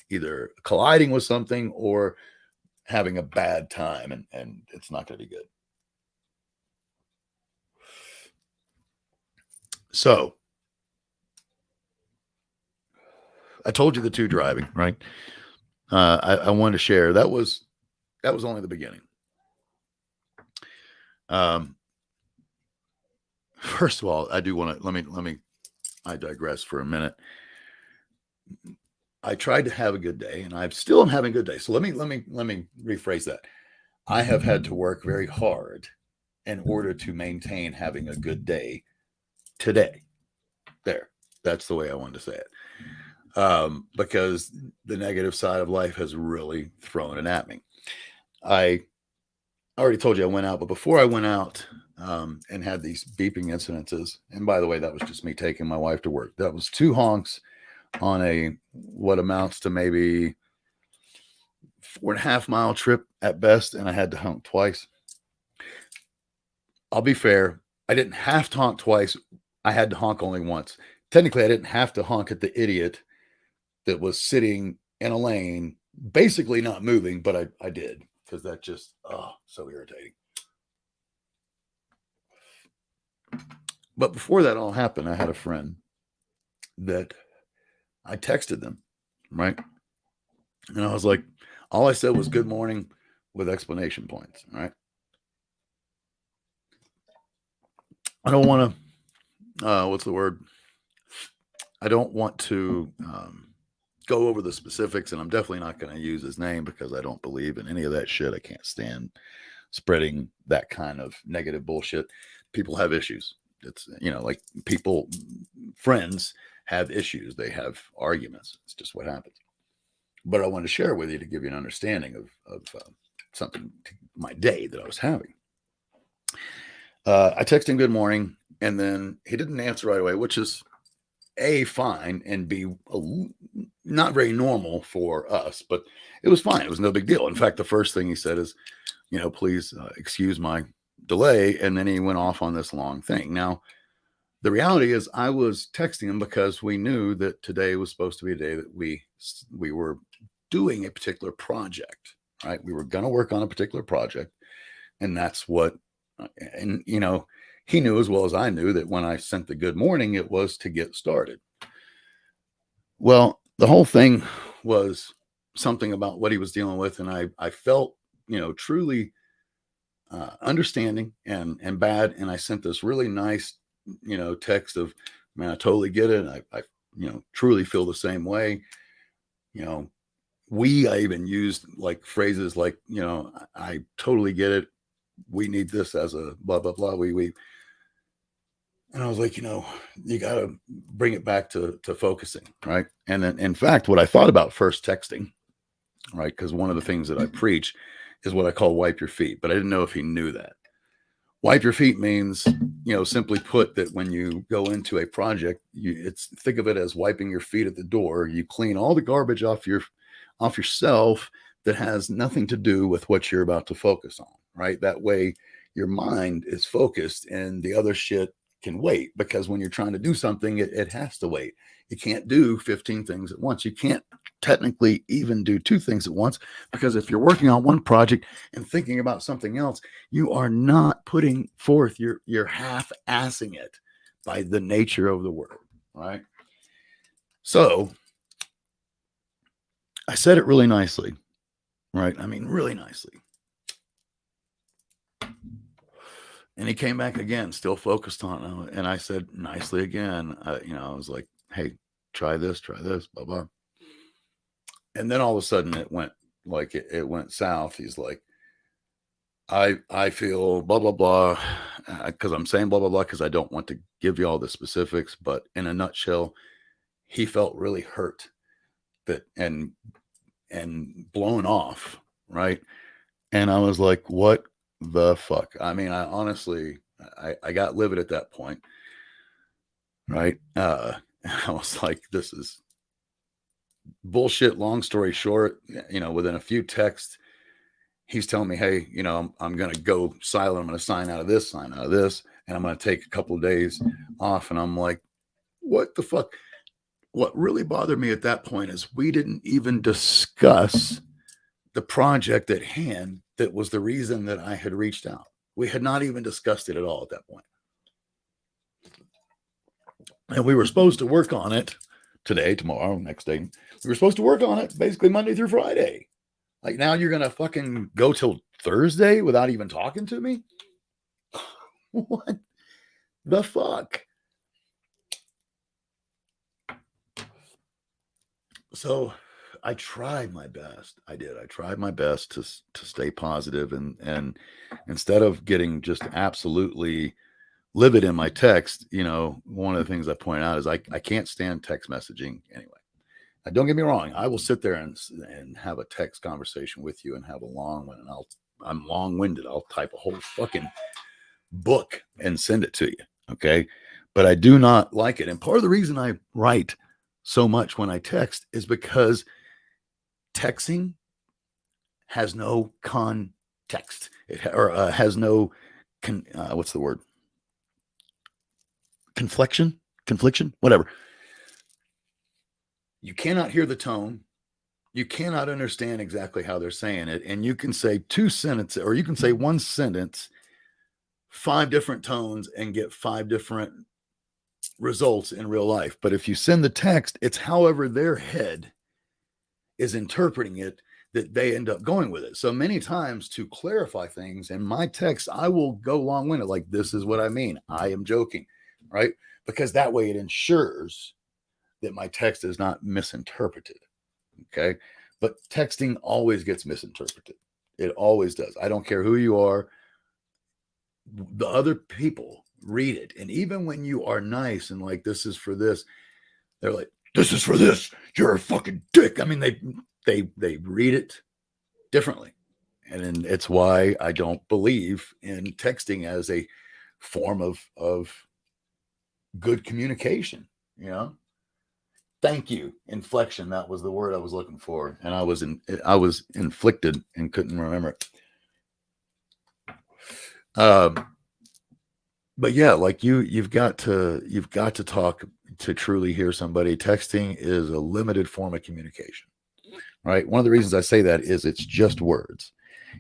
either colliding with something or having a bad time, and it's not going to be good. So I told you the two driving, right? I wanted to share. That was only the beginning. First of all, I do want to let me I digress for a minute. I tried to have a good day, and I still am having a good day. So let me rephrase that. I have had to work very hard in order to maintain having a good day today. That's the way I wanted to say it. because the negative side of life has really thrown it at me. I already told you I went out, but before I went out and had these beeping incidences, and by the way, that was just me taking my wife to work. That was 2 honks on a what amounts to maybe 4.5 mile trip at best, and I had to honk twice. I'll be fair, I didn't have to honk twice. I had to honk only once. Technically, I didn't have to honk at the idiot that was sitting in a lane, basically not moving, but I did, because that just, so irritating. But before that all happened, I had a friend that I texted them, right? And I was like, all I said was good morning with explanation points, right? I don't want to, what's the word? I don't want to go over the specifics, and I'm definitely not going to use his name because I don't believe in any of that shit. I can't stand spreading that kind of negative bullshit. People have issues. It's, like people, friends have issues. They have arguments. It's just what happens. But I wanted to share with you to give you an understanding of something, my day that I was having. I texted him good morning, and then he didn't answer right away, which is A, fine, and B, not very normal for us, but it was fine. It was no big deal. In fact, the first thing he said is, please excuse my delay. And then he went off on this long thing. Now, the reality is I was texting him because we knew that today was supposed to be a day that we were doing a particular project, right? We were going to work on a particular project. And that's what, and he knew as well as I knew that when I sent the good morning, it was to get started. Well, the whole thing was something about what he was dealing with. And I felt, truly understanding and bad. And I sent this really nice, text of, man, I totally get it. I truly feel the same way. I even used like phrases like, I totally get it. We need this as a blah, blah, blah. And I was like, you got to bring it back to focusing. Right. And then, in fact, what I thought about first texting, right, because one of the things that I preach is what I call wipe your feet, but I didn't know if he knew that. Wipe your feet means, simply put, that when you go into a project, think of it as wiping your feet at the door. You clean all the garbage off yourself that has nothing to do with what you're about to focus on, right? That way your mind is focused and the other shit can wait, because when you're trying to do something, it has to wait. You can't do 15 things at once. You can't technically even do 2 things at once, because if you're working on one project and thinking about something else, you are not putting forth, you're half-assing it by the nature of the word, right? So I said it really nicely, right? I mean, really nicely. And he came back again, still focused on it. And I said nicely again, I was like, hey, try this, blah, blah. And then all of a sudden it went like it went south. He's like, I feel blah, blah, blah, because I'm saying blah, blah, blah, because I don't want to give you all the specifics. But in a nutshell, he felt really hurt and blown off. Right. And I was like, what the fuck? I mean, I honestly, I got livid at that point. Right. I was like, this is bullshit. Long story short, within a few texts, he's telling me, hey, I'm going to go silent. I'm going to sign out of this, and I'm going to take a couple of days off. And I'm like, what the fuck? What really bothered me at that point is we didn't even discuss the project at hand that was the reason that I had reached out. We had not even discussed it at all at that point. And we were supposed to work on it today, tomorrow, next day. We were supposed to work on it basically Monday through Friday. Like, now you're going to fucking go till Thursday without even talking to me? What the fuck? So I tried my best. I did. I tried my best to stay positive, and instead of getting just absolutely livid in my text, one of the things I point out is I can't stand text messaging anyway. Now, don't get me wrong. I will sit there and have a text conversation with you and have a long one. And I'm long-winded. I'll type a whole fucking book and send it to you. Okay. But I do not like it. And part of the reason I write so much when I text is because texting has no context. It has no, what's the word? Confliction, whatever. You cannot hear the tone. You cannot understand exactly how they're saying it. And you can say two sentences, or you can say one sentence, 5 different tones, and get 5 different results in real life. But if you send the text, it's however their head is interpreting it that they end up going with it. So many times, to clarify things in my text, I will go long-winded, like, this is what I mean. I am joking, right? Because that way it ensures that my text is not misinterpreted. Okay. But texting always gets misinterpreted. It always does. I don't care who you are. The other people read it. And even when you are nice and like, this is for this, they're like, this is for this. You're a fucking dick. I mean, they read it differently. And it's why I don't believe in texting as a form of good communication, you know? Thank you. Inflection. That was the word I was looking for. And I was inflicted and couldn't remember it. But yeah, like you've got to talk to truly hear somebody. Texting is a limited form of communication, right? One of the reasons I say that is it's just words.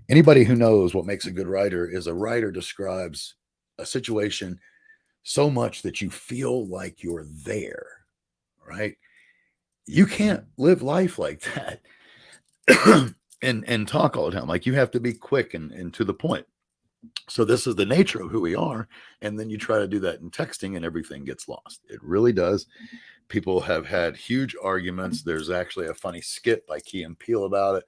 Anybody who knows what makes a good writer is a writer describes a situation so much that you feel like you're there, right? You can't live life like that and talk all the time. Like, you have to be quick and to the point. So this is the nature of who we are. And then you try to do that in texting and everything gets lost. It really does. People have had huge arguments. There's actually a funny skit by Key and Peele about it.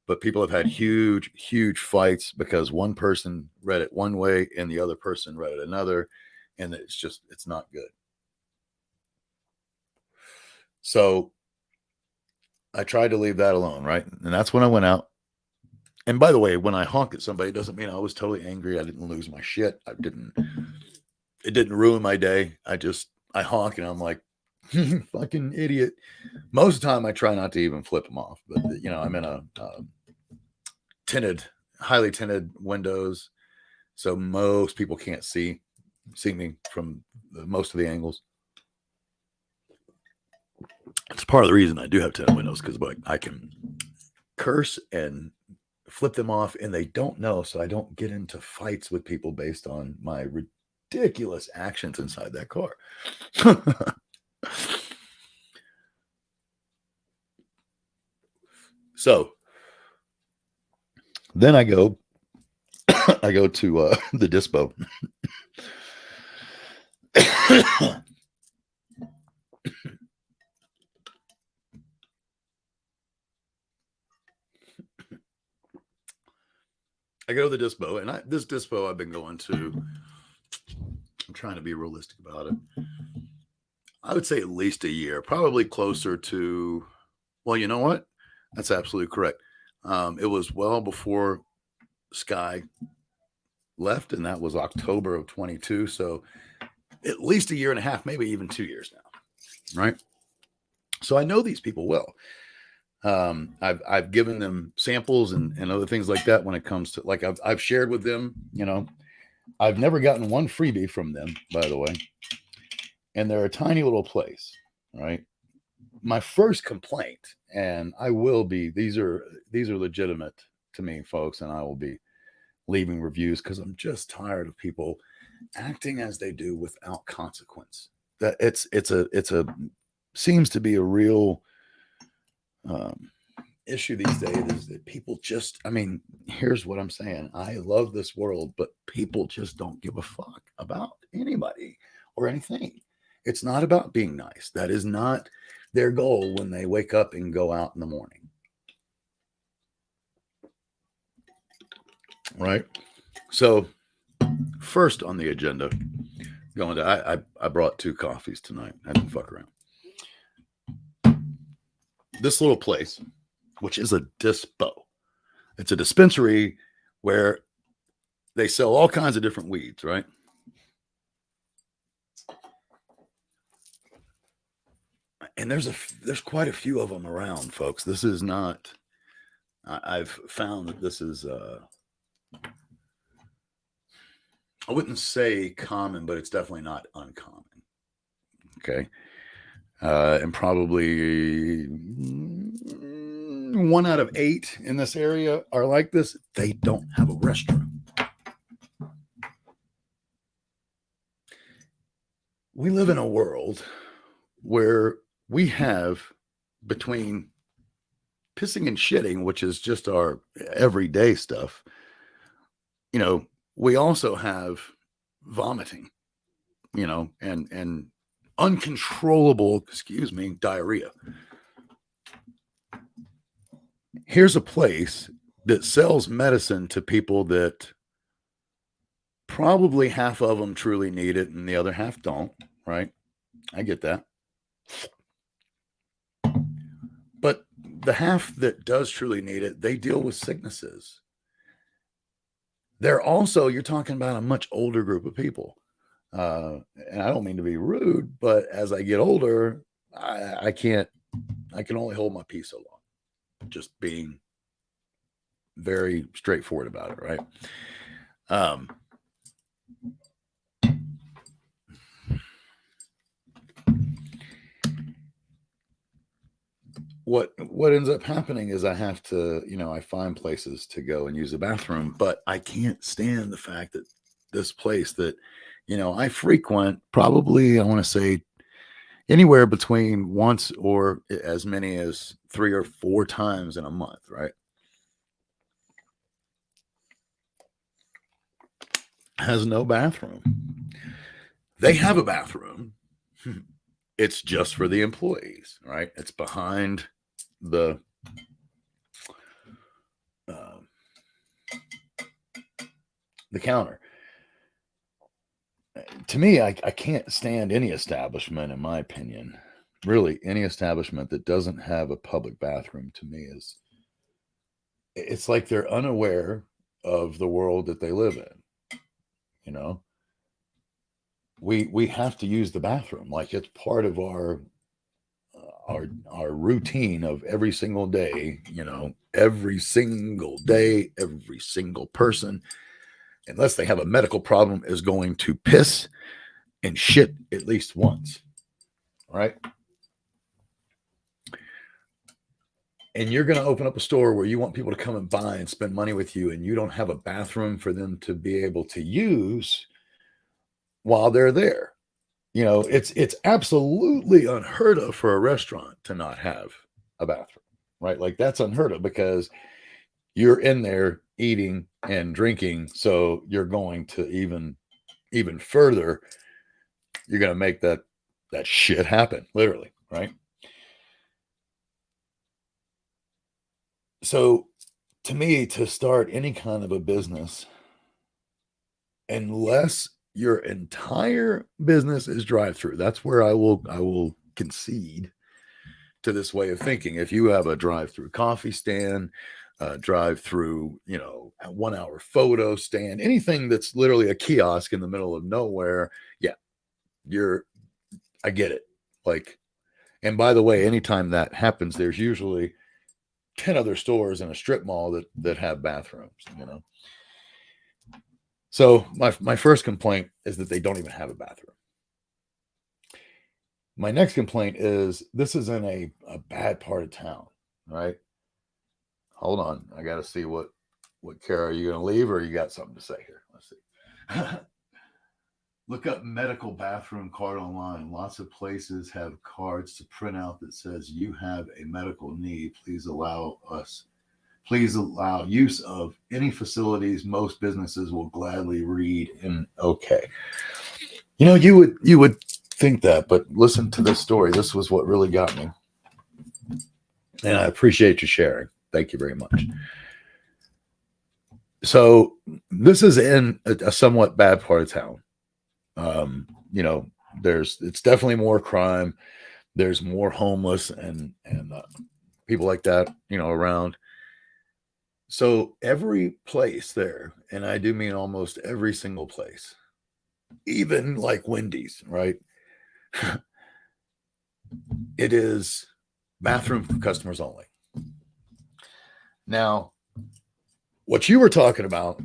But people have had huge, huge fights because one person read it one way and the other person read it another. And it's not good. So I tried to leave that alone, right? And that's when I went out. And by the way, when I honk at somebody, it doesn't mean I was totally angry. I didn't lose my shit. It didn't ruin my day. I honk and I'm like, fucking idiot. Most of the time I try not to even flip them off, but I'm in a highly tinted windows. So most people can't see me from most of the angles. It's part of the reason I do have tinted windows, because I can curse and flip them off and they don't know, so I don't get into fights with people based on my ridiculous actions inside that car. So then I go to the dispo. I go to the dispo, and this dispo I've been going to, I'm trying to be realistic about it. I would say at least a year, probably closer to, well, you know what? That's absolutely correct. It was well before Sky left, and that was October of 22. So at least a year and a half, maybe even 2 years now, right? So I know these people well. I've given them samples and other things like that when it comes to, like, I've shared with them, I've never gotten one freebie from them, by the way. And they're a tiny little place, right? My first complaint, and these are legitimate to me, folks, and I will be leaving reviews because I'm just tired of people acting as they do without consequence. That it's a seems to be a real issue these days, is that people just, here's what I'm saying. I love this world, but people just don't give a fuck about anybody or anything. It's not about being nice. That is not their goal when they wake up and go out in the morning. Right? So first on the agenda, I brought 2 coffees tonight. I didn't fuck around. this little place, which is a dispo. It's a dispensary where they sell all kinds of different weeds, right? And there's quite a few of them around, folks. This is not. I've found that this is. I wouldn't say common, but it's definitely not uncommon. Okay. And probably 1 out of 8 in this area are like this. They don't have a restroom. We live in a world where we have, between pissing and shitting, which is just our everyday stuff, we also have vomiting, and uncontrollable, diarrhea. Here's a place that sells medicine to people that probably half of them truly need it and the other half don't, right? I get that. But the half that does truly need it, they deal with sicknesses. They're also, you're talking about a much older group of people. And I don't mean to be rude, but as I get older, I can only hold my peace so long. Just being very straightforward about it, right? What ends up happening is I have to, I find places to go and use the bathroom, but I can't stand the fact that this place that, I frequent probably, I want to say, anywhere between once or as many as 3 or 4 times in a month, right? Has no bathroom. They have a bathroom. It's just for the employees, right? It's behind the counter. To me, I can't stand any establishment, in my opinion, really any establishment that doesn't have a public bathroom. To me, it's like they're unaware of the world that they live in. We have to use the bathroom, like it's part of our routine of every single day. Every single day, every single person, unless they have a medical problem, is going to piss and shit at least once, right? And you're going to open up a store where you want people to come and buy and spend money with you, and you don't have a bathroom for them to be able to use while they're there. It's absolutely unheard of for a restaurant to not have a bathroom, right? Like that's unheard of, because you're in there eating and drinking. So you're going to even further, you're going to make that shit happen, literally, right? So to me, to start any kind of a business, unless your entire business is drive-through, that's where I will concede to this way of thinking. If you have a drive-through coffee stand, drive-through, a 1-hour photo stand, anything that's literally a kiosk in the middle of nowhere, yeah, I get it. Like, and by the way, anytime that happens, there's usually 10 other stores in a strip mall that have bathrooms, So my first complaint is that they don't even have a bathroom. My next complaint is this is in a bad part of town, right? Hold on. I got to see what Kara, are you going to leave, or you got something to say here? Let's see. Look up medical bathroom card online. Lots of places have cards to print out that says you have a medical need. Please allow use of any facilities. Most businesses will gladly read and okay. You would think that, but listen to this story. This was what really got me. And I appreciate you sharing. Thank you very much. So this is in a somewhat bad part of town. It's definitely more crime. There's more homeless and people like that, around. So every place there, and I do mean almost every single place, even like Wendy's, right? It is bathroom for customers only. Now, what you were talking about,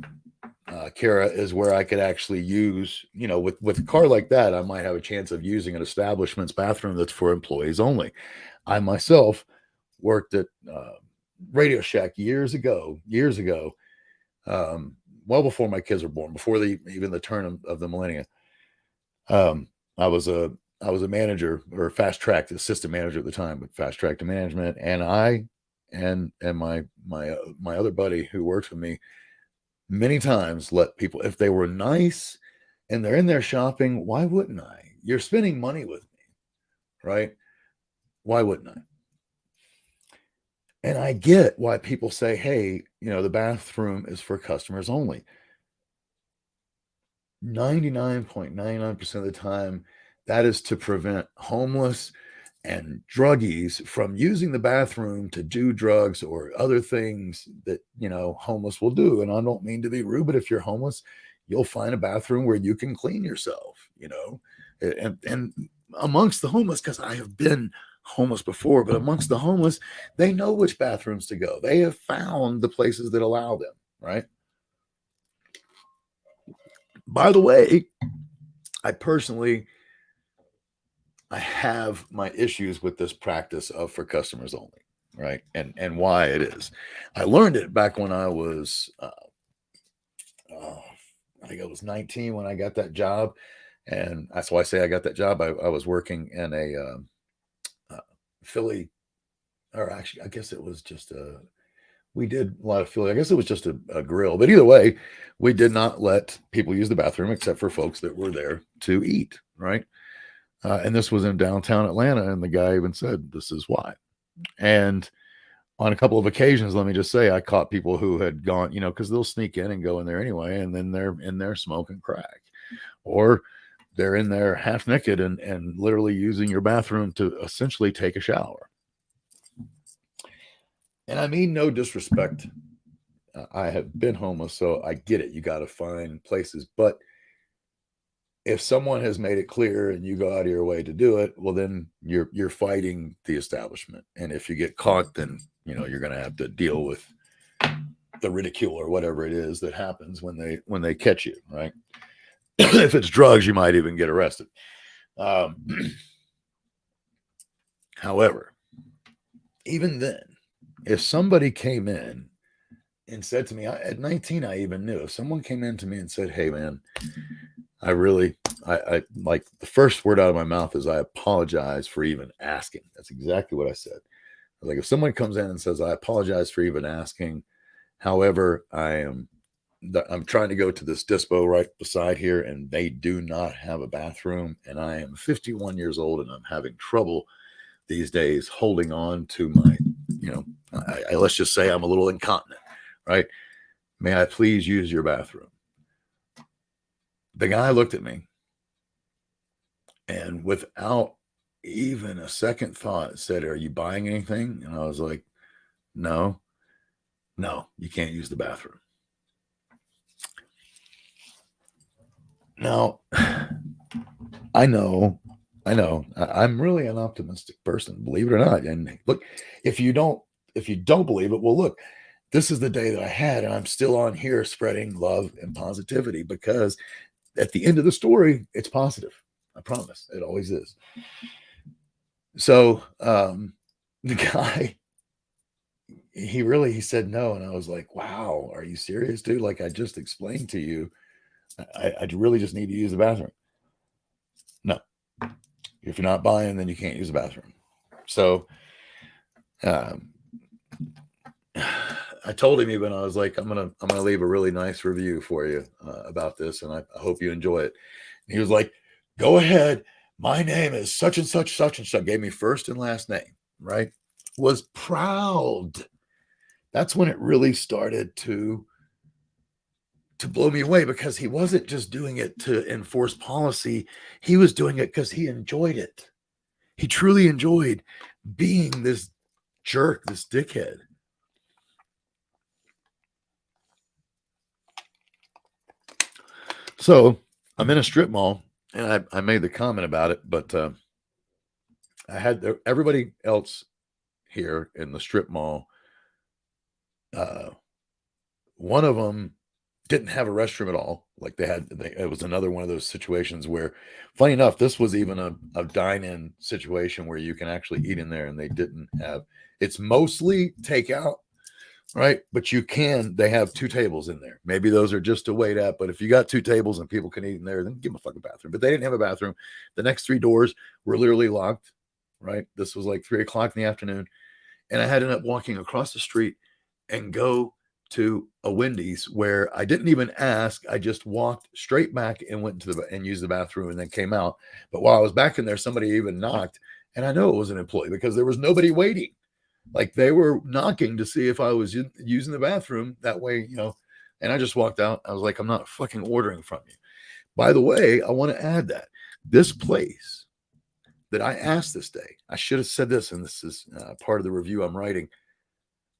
Kara, is where I could actually use, with a car like that, I might have a chance of using an establishment's bathroom that's for employees only. I myself worked at Radio Shack years ago, well before my kids were born, before even the turn of the millennia. I was a manager, or fast tracked assistant manager at the time, but fast tracked to management. And I and my other buddy who works with me many times let people, if they were nice and they're in there shopping, why wouldn't I? You're spending money with me, right? Why wouldn't I? And I get why people say, hey, the bathroom is for customers only. 99.99% of the time, that is to prevent homeless and druggies from using the bathroom to do drugs or other things that, homeless will do. And I don't mean to be rude, but if you're homeless, you'll find a bathroom where you can clean yourself, and amongst the homeless, because I have been homeless before, but amongst the homeless, they know which bathrooms to go. They have found the places that allow them, right? By the way, I have my issues with this practice of for customers only, right? And why it is. I learned it back when I was, I think I was 19 when I got that job. And that's why I say I got that job. I was working in a Philly, or actually, I guess it was just we did a lot of Philly. I guess it was just a grill. But either way, we did not let people use the bathroom except for folks that were there to eat, right? And this was in downtown Atlanta, and the guy even said, this is why. And on a couple of occasions, let me just say, I caught people who had gone, because they'll sneak in and go in there anyway, and then they're in there smoking crack, or they're in there half naked and literally using your bathroom to essentially take a shower. And I mean no disrespect. I have been homeless, so I get it. You got to find places, but if someone has made it clear and you go out of your way to do it, well, then you're fighting the establishment. And if you get caught, then you're going to have to deal with the ridicule or whatever it is that happens when they catch you, right? If it's drugs, you might even get arrested. However, even then, if somebody came in and said to me, at 19, I even knew, if someone came in to me and said, hey, man, I like, the first word out of my mouth is I apologize for even asking. That's exactly what I said. Like, if someone comes in and says, I apologize for even asking. However, I'm trying to go to this dispo right beside here, and they do not have a bathroom. And I am 51 years old, and I'm having trouble these days holding on to my, let's just say I'm a little incontinent, right? May I please use your bathroom? The guy looked at me and without even a second thought said, are you buying anything? And I was like, no, you can't use the bathroom. Now, I know, I'm really an optimistic person, believe it or not. And look, if you don't believe it, well, look, this is the day that I had, and I'm still on here spreading love and positivity, because at the end of the story, it's positive. I promise. It always is. So the guy, he said no. And I was like, wow, are you serious, dude? Like, I just explained to you, I really just need to use the bathroom. No. If you're not buying, then you can't use the bathroom. So I told him, even, I was like, I'm gonna leave a really nice review for you about this, and I hope you enjoy it. And he was like, go ahead. My name is such and such, such and such. Gave me first and last name, right? Was proud. That's when it really started to blow me away, because he wasn't just doing it to enforce policy. He was doing it because he enjoyed it. He truly enjoyed being this jerk, this dickhead. So I'm in a strip mall, and I made the comment about it, but I had everybody else here in the strip mall. One of them didn't have a restroom at all. Like it was another one of those situations where, funny enough, this was even a dine-in situation where you can actually eat in there, and they didn't have. It's mostly takeout, right? But they have 2 tables in there. Maybe those are just to wait at, but if you got 2 tables and people can eat in there, then give them a fucking bathroom. But they didn't have a bathroom. The next 3 doors were literally locked, right? This was like 3:00 in the afternoon. And I had to end up walking across the street and go to a Wendy's where I didn't even ask. I just walked straight back and went and used the bathroom and then came out. But while I was back in there, somebody even knocked, and I know it was an employee because there was nobody waiting. Like they were knocking to see if I was using the bathroom that way, and I just walked out. I was like, I'm not fucking ordering from you. By the way, I want to add that this place that I asked this day, I should have said this, and this is part of the review I'm writing.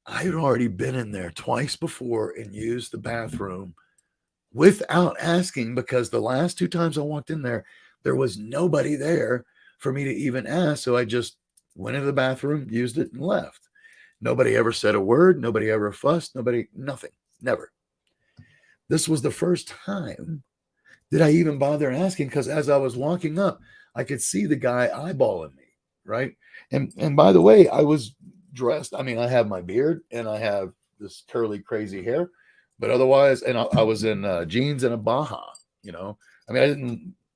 I had already been in there twice before and used the bathroom without asking, because the last 2 times I walked in there, there was nobody there for me to even ask. So I just went into the bathroom, used it, and left. Nobody ever said a word. Nobody ever fussed. Nothing. Never. This was the first time that I even bothered asking, because as I was walking up, I could see the guy eyeballing me, right? And by the way, I was dressed. I mean, I have my beard and I have this curly, crazy hair, but otherwise, and I was in jeans and a Baja. I mean, I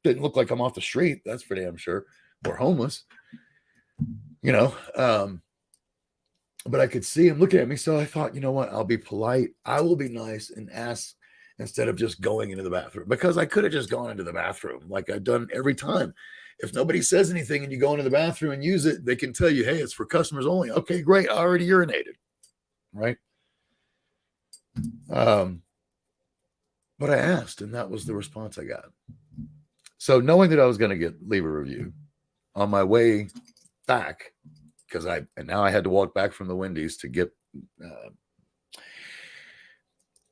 didn't look like I'm off the street. That's for damn sure, or homeless. But I could see him looking at me, so I thought, you know what? I'll be polite. I will be nice and ask instead of just going into the bathroom, because I could have just gone into the bathroom like I've done every time. If nobody says anything and you go into the bathroom and use it, they can tell you, hey, it's for customers only. Okay, great. I already urinated, right? But I asked, and that was the response I got. So knowing that I was going to leave a review on my way back, because now I had to walk back from the Wendy's to get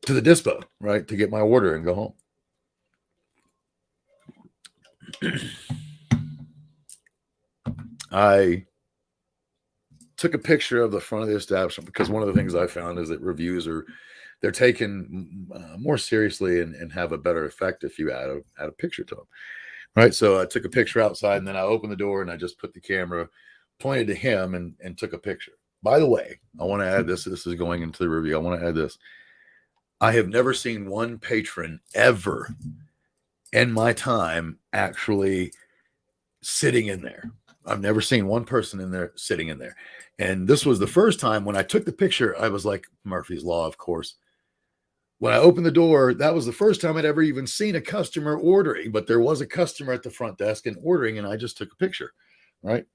to the dispo, right, to get my order and go home. I took a picture of the front of the establishment, because one of the things I found is that reviews they're taken more seriously and have a better effect if you add a picture to them, right? So I took a picture outside, and then I opened the door and I just put the camera pointed to him and took a picture. By the way, I want to add this. This is going into the review. I want to add this. I have never seen one patron ever in my time actually sitting in there. I've never seen one person in there sitting in there. And this was the first time when I took the picture, I was like, Murphy's Law, of course. When I opened the door, that was the first time I'd ever even seen a customer ordering, but there was a customer at the front desk and ordering, and I just took a picture, right?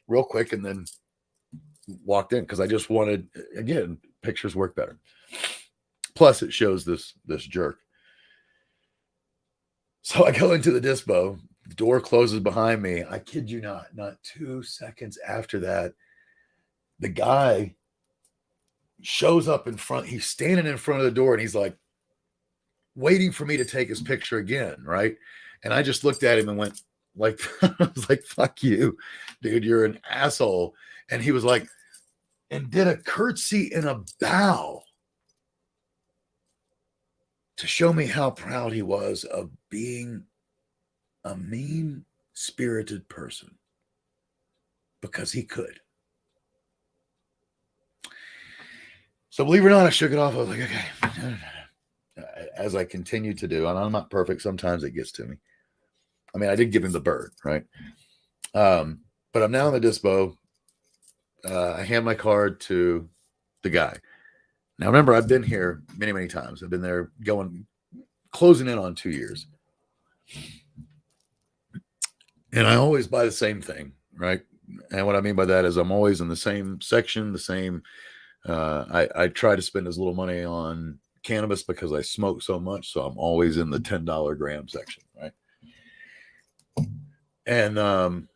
Real quick, and then walked in, because I just wanted, again, pictures work better. Plus, it shows this jerk. So I go into the dispo, the door closes behind me. I kid you not 2 seconds after that, the guy shows up in front. He's standing in front of the door, and he's like waiting for me to take his picture again, right? And I just looked at him and went like, I was like, fuck you, dude, you're an asshole. And he was like, and did a curtsy and a bow to show me how proud he was of being a mean-spirited person, because he could. So believe it or not, I shook it off. I was like, okay. As I continued to do, and I'm not perfect. Sometimes it gets to me. I mean, I did give him the bird, right? But I'm now in the dispo. I hand my card to the guy. Now, remember, I've been here many, many times. I've been there closing in on 2 years. And I always buy the same thing, right? And what I mean by that is I'm always in the same section, the same. I try to spend as little money on cannabis because I smoke so much. So I'm always in the $10 gram section, right? And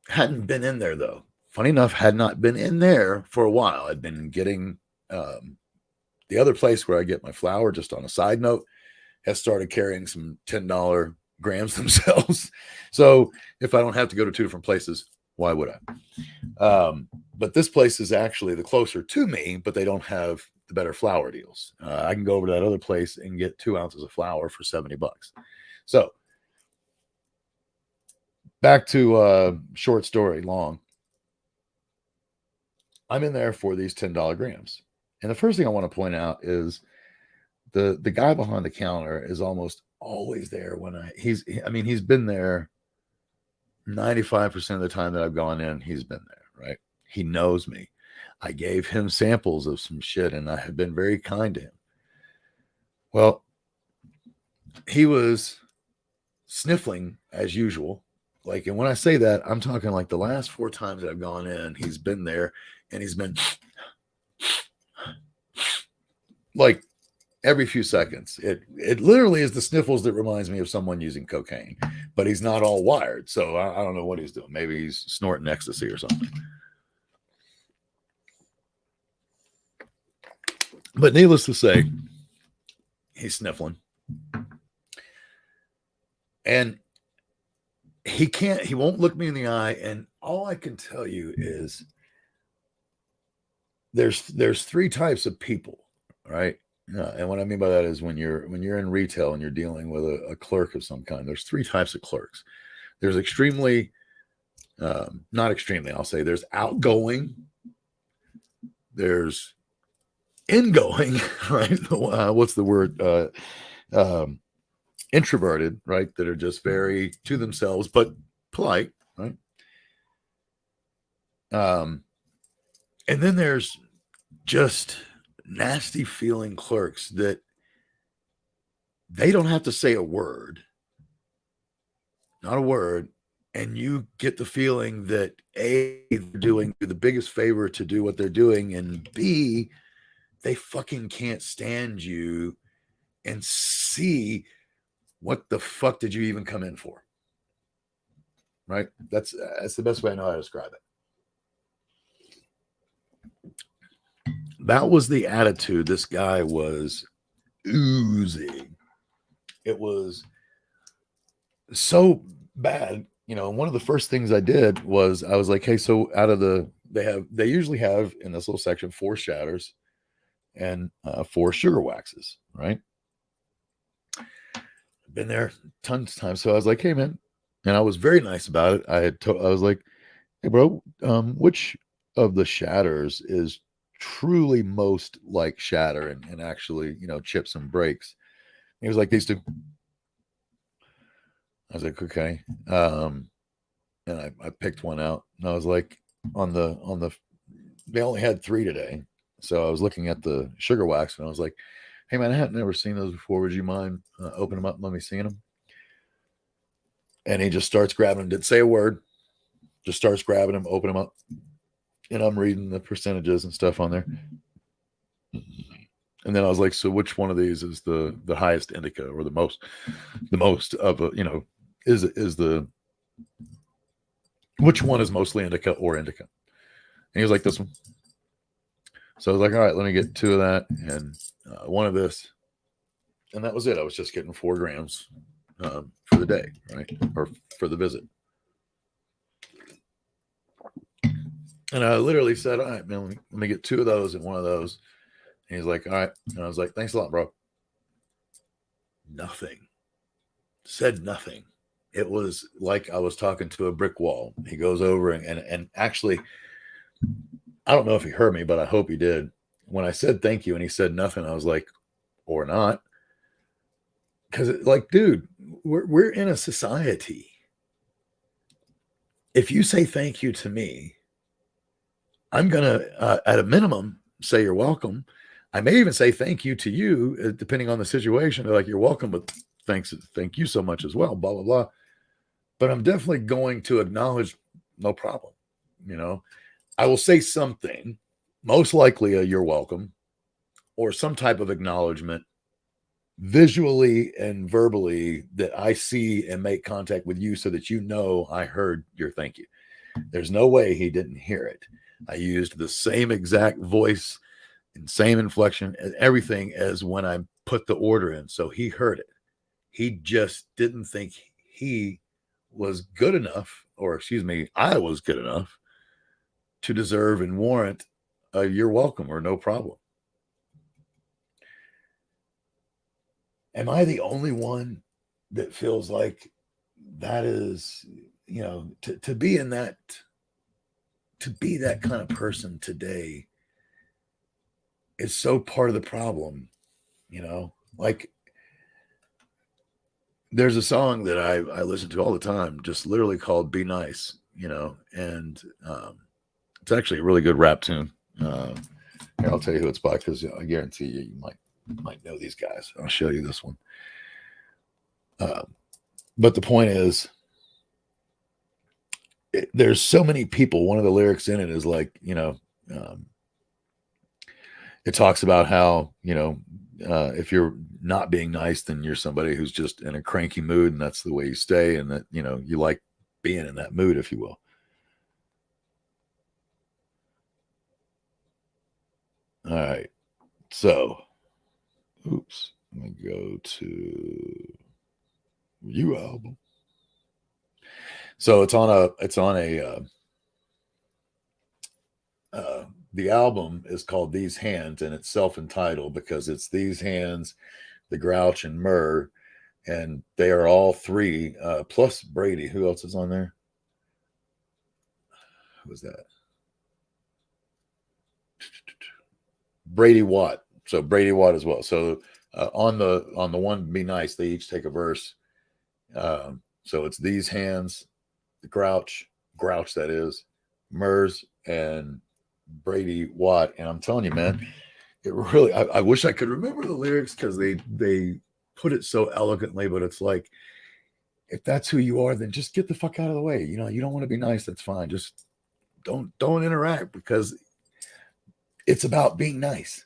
hadn't been in there, though, funny enough, had not been in there for a while. I'd been getting the other place where I get my flour, just on a side note, has started carrying some $10 grams themselves. So if I don't have to go to two different places, why would I? But this place is actually the closer to me, but they don't have the better flour deals. I can go over to that other place and get 2 ounces of flour for $70. So back to short story long. I'm in there for these $10 grams. And the first thing I want to point out is the guy behind the counter is almost always there when he's been there 95% of the time that I've gone in, he's been there, right? He knows me. I gave him samples of some shit and I have been very kind to him. Well, he was sniffling as usual. Like, and when I say that, I'm talking like the last 4 times that I've gone in, he's been there and he's been like every few seconds. It literally is the sniffles that reminds me of someone using cocaine, but he's not all wired. So I don't know what he's doing. Maybe he's snorting ecstasy or something. But needless to say, he's sniffling. And he won't look me in the eye. And all I can tell you is there's 3 types of people, right? And what I mean by that is when you're in retail and you're dealing with a clerk of some kind, there's 3 types of clerks. There's extremely, not extremely, I'll say there's outgoing, there's ingoing, right? What's the word? Introverted, right? That are just very to themselves, but polite, right? And then there's just nasty feeling clerks that they don't have to say a word, not a word, and you get the feeling that A, they're doing the biggest favor to do what they're doing, and B, they fucking can't stand you, and C, what the fuck did you even come in for? Right? That's the best way I know how to describe it. That was the attitude this guy was oozing. It was so bad. You know, one of the first things I did was I was like, hey, so out of they usually have in this little section 4 shatters and 4 sugar waxes, right? Been there tons of times. So I was like, hey, man. And I was very nice about it. I was like, hey, bro, which of the shatters is truly most like shatter and actually, you know, chips and breaks? He was like, these 2. I was like, okay. And I picked one out and I was like, they only had 3 today. So I was looking at the sugar wax and I was like, hey man, I had never seen those before. Would you mind open them up and let me see them? And he just starts grabbing them, didn't say a word, just starts grabbing them, open them up. And I'm reading the percentages and stuff on there. And then I was like, so which one of these is the highest indica or the most of a, you know, is the, which one is mostly indica or indica? And he was like, this one. So I was like, all right, let me get 2 of that and 1 of this. And that was it. I was just getting 4 grams for the day, right? Or for the visit. And I literally said, all right, man, let me get 2 of those and 1 of those. And he's like, all right. And I was like, thanks a lot, bro. Nothing. Said nothing. It was like I was talking to a brick wall. He goes over and actually, I don't know if he heard me, but I hope he did. When I said thank you and he said nothing, I was like, or not. Because like, dude, we're in a society. If you say thank you to me, I'm going to, at a minimum, say you're welcome. I may even say thank you to you, depending on the situation. They're like, you're welcome, but thank you so much as well, blah, blah, blah. But I'm definitely going to acknowledge, no problem. You know, I will say something, most likely you're welcome, or some type of acknowledgement visually and verbally that I see and make contact with you so that you know I heard your thank you. There's no way he didn't hear it. I used the same exact voice and same inflection and everything as when I put the order in. So he heard it. He just didn't think he was good enough, or excuse me, I was good enough to deserve and warrant a "you're welcome" or "no problem." Am I the only one that feels like that is, to be in that, to be that kind of person today is so part of the problem, like there's a song that I listen to all the time, just literally called "Be Nice," and it's actually a really good rap tune. Here, I'll tell you who it's by, because I guarantee you might know these guys. I'll show you this one. But the point is, there's so many people. One of the lyrics in it is like, it talks about how, if you're not being nice, then you're somebody who's just in a cranky mood, and that's the way you stay, and that, you like being in that mood, if you will. All right. So, oops. Let me go to review album. So it's on a the album is called These Hands, and it's self-entitled because it's These Hands, the Grouch, and Murr, and they are all three plus Brady. Who else is on there? Who was that? Brady Watt. So Brady Watt as well. So on the one "Be Nice," they each take a verse. So it's These Hands, the Grouch that is, Murs, and Brady Watt. And I'm telling you, man, it really, I wish I could remember the lyrics because they put it so elegantly, but it's like, if that's who you are, then just get the fuck out of the way. You don't want to be nice, that's fine. Just don't interact, because it's about being nice.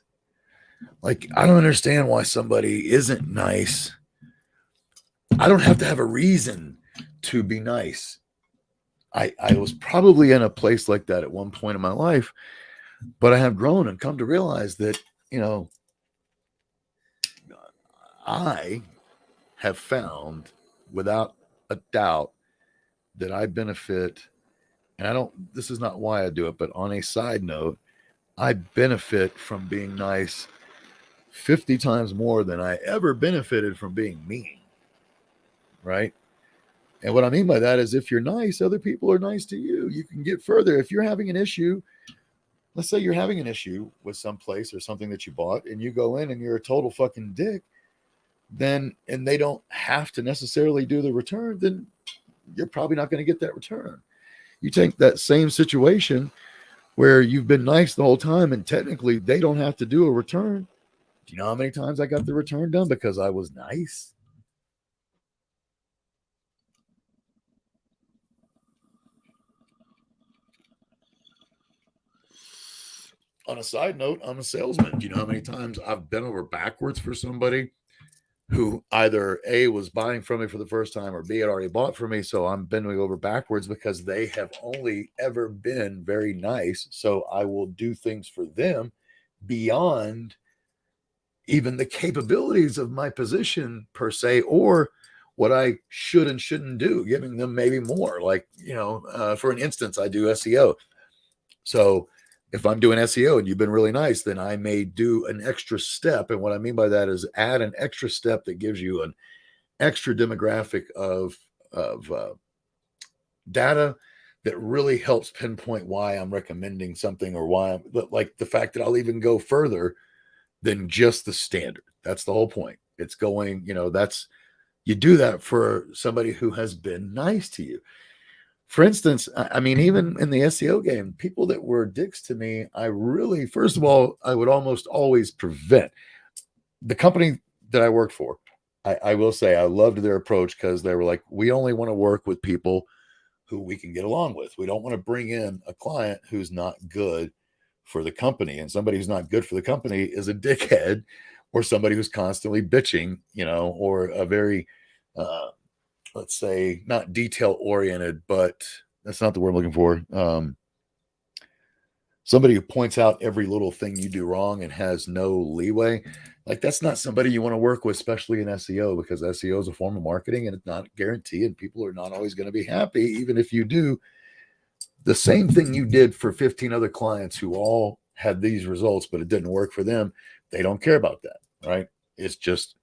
Like, I don't understand why somebody isn't nice. I don't have to have a reason to be nice. I was probably in a place like that at one point in my life, but I have grown and come to realize that, I have found without a doubt that I benefit, and this is not why I do it, but on a side note, I benefit from being nice 50 times more than I ever benefited from being mean. Right? And what I mean by that is, if you're nice, other people are nice to you. You can get further. If you're having an issue, let's say you're having an issue with some place or something that you bought, and you go in and you're a total fucking dick, and they don't have to necessarily do the return, then you're probably not going to get that return. You take that same situation where you've been nice the whole time, and technically they don't have to do a return. Do you know how many times I got the return done because I was nice? On a side note, I'm a salesman. Do you know how many times I've bent over backwards for somebody who either A, was buying from me for the first time, or B, had already bought from me? So I'm bending over backwards because they have only ever been very nice. So I will do things for them beyond even the capabilities of my position per se, or what I should and shouldn't do, giving them maybe more. Like, for an instance, I do SEO. So if I'm doing SEO and you've been really nice, then I may do an extra step. And what I mean by that is add an extra step that gives you an extra demographic of data that really helps pinpoint why I'm recommending something, or why I'm, like, the fact that I'll even go further than just the standard. That's the whole point. It's going, you do that for somebody who has been nice to you. For instance, I mean, even in the SEO game, people that were dicks to me, I really, first of all, I would almost always prevent. The company that I worked for, I will say I loved their approach, because they were like, we only want to work with people who we can get along with. We don't want to bring in a client who's not good for the company. And somebody who's not good for the company is a dickhead, or somebody who's constantly bitching, or a very, let's say, not detail oriented, but that's not the word I'm looking for. Somebody who points out every little thing you do wrong and has no leeway, like that's not somebody you want to work with, especially in SEO, because SEO is a form of marketing and it's not guaranteed, and people are not always going to be happy, even if you do the same thing you did for 15 other clients who all had these results, but it didn't work for them. They don't care about that, right? It's just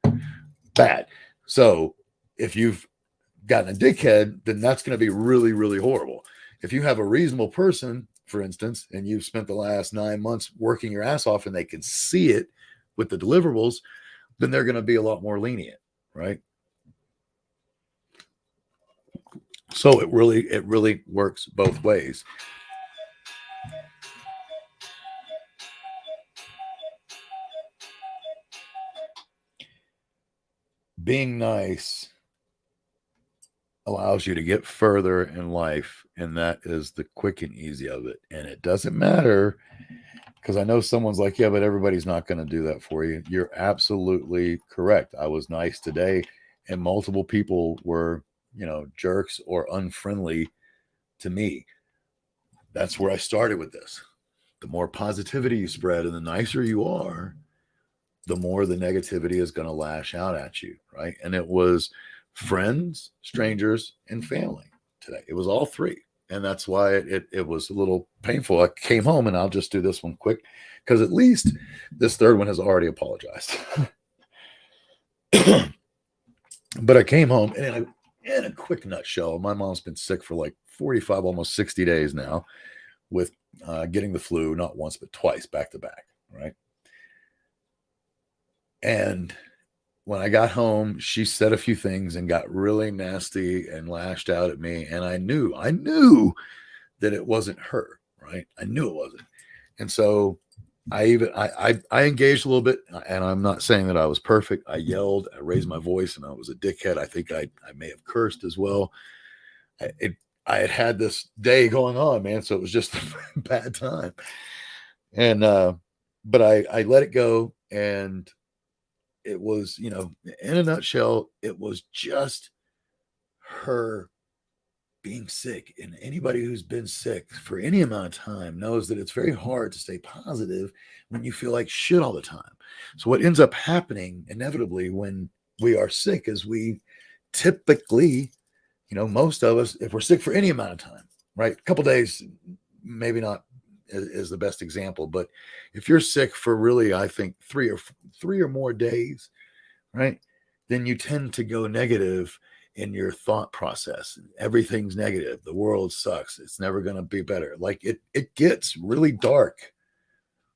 bad. So if you've gotten a dickhead, then that's going to be really, really horrible. If you have a reasonable person, for instance, and you've spent the last 9 months working your ass off and they can see it with the deliverables, then they're going to be a lot more lenient, right? So it really works both ways. Being nice allows you to get further in life, and that is the quick and easy of it. And it doesn't matter, because I know someone's like, yeah, but everybody's not going to do that for you. You're absolutely correct. I was nice today, and multiple people were, jerks or unfriendly to me. That's where I started with this. The more positivity you spread and the nicer you are, the more the negativity is going to lash out at you, right? And it was friends, strangers, and family today. It was all three. And that's why it was a little painful. I came home, and I'll just do this one quick, because at least this third one has already apologized. But I came home, and in a quick nutshell, my mom's been sick for like 45, almost 60 days now, with getting the flu, not once, but twice, back to back, right? And when I got home, she said a few things and got really nasty and lashed out at me. And I knew that it wasn't her, right? I knew it wasn't. And so I engaged a little bit, and I'm not saying that I was perfect. I yelled, I raised my voice, and I was a dickhead. I think I may have cursed as well. I had this day going on, man, so it was just a bad time. And but I let it go, and it was, in a nutshell, it was just her being sick. And anybody who's been sick for any amount of time knows that it's very hard to stay positive when you feel like shit all the time. So what ends up happening inevitably when we are sick is we typically, most of us, if we're sick for any amount of time, right? A couple days, maybe not is the best example, but if you're sick for really, I think three or more days, right, then you tend to go negative in your thought process. Everything's negative. The world sucks. It's never going to be better. Like it gets really dark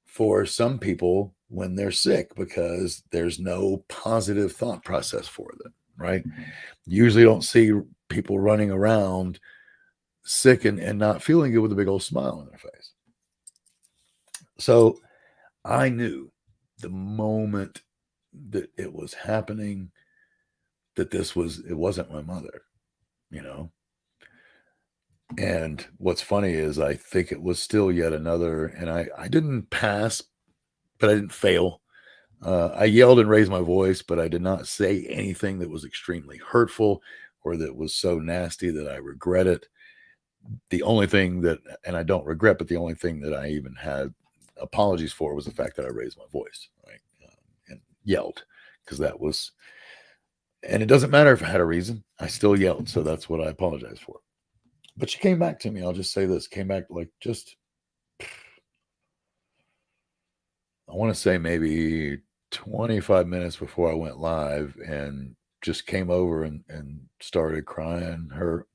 for some people when they're sick, because there's no positive thought process for them, right? You usually don't see people running around sick and not feeling good with a big old smile on their face. So I knew the moment that it was happening that it wasn't my mother, And what's funny is I think it was still yet another, and I didn't pass, but I didn't fail. I yelled and raised my voice, but I did not say anything that was extremely hurtful or that was so nasty that I regret it. The only thing that, and I don't regret, but the only thing that I even had apologies for was the fact that I raised my voice, right? And yelled, because that was, and it doesn't matter if I had a reason, I still yelled. So that's what I apologize for. But she came back to me. I'll just say this, came back like just, I want to say maybe 25 minutes before I went live, and just came over and started crying her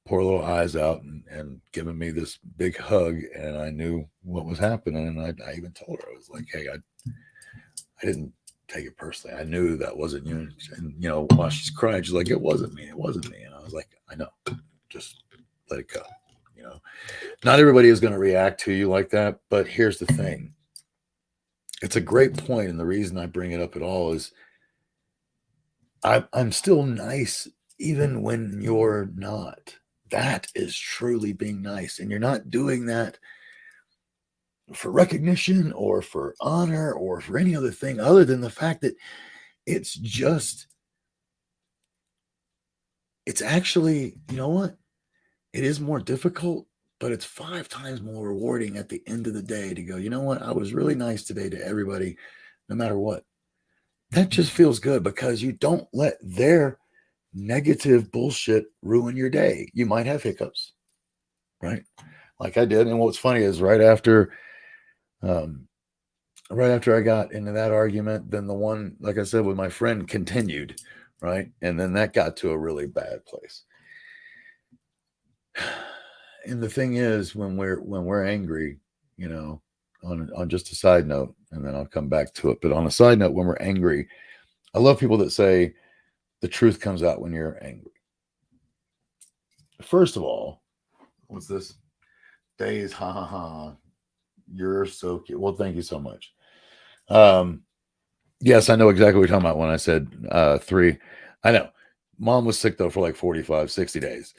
poor little eyes out, and giving me this big hug. And I knew what was happening. And I even told her, I was like, hey, I didn't take it personally. I knew that wasn't you. And, while she's crying, she's like, it wasn't me. It wasn't me. And I was like, I know, just let it go. Not everybody is going to react to you like that. But here's the thing. It's a great point. And the reason I bring it up at all is I'm still nice even when you're not. That is truly being nice. And you're not doing that for recognition or for honor or for any other thing other than the fact that it's actually, you know what? it is more difficult, but it's 5 times more rewarding at the end of the day to go, you know what? I was really nice today to everybody, no matter what. That just feels good because you don't let their negative bullshit ruin your day. You might have hiccups, right? Like I did. And what's funny is um, right after I got into that argument, then the one, like I said, with my friend continued, right? And then that got to a really bad place. And the thing is, when we're angry, you know, on just a side note, and then I'll come back to it. But on a side note, when we're angry, I love people that say the truth comes out when you're angry. First of all, what's this? Days, ha ha ha. You're so cute. Well, thank you so much. Um, yes, I know exactly what you're talking about when I said 3. I know. Mom was sick though for like 45, 60 days.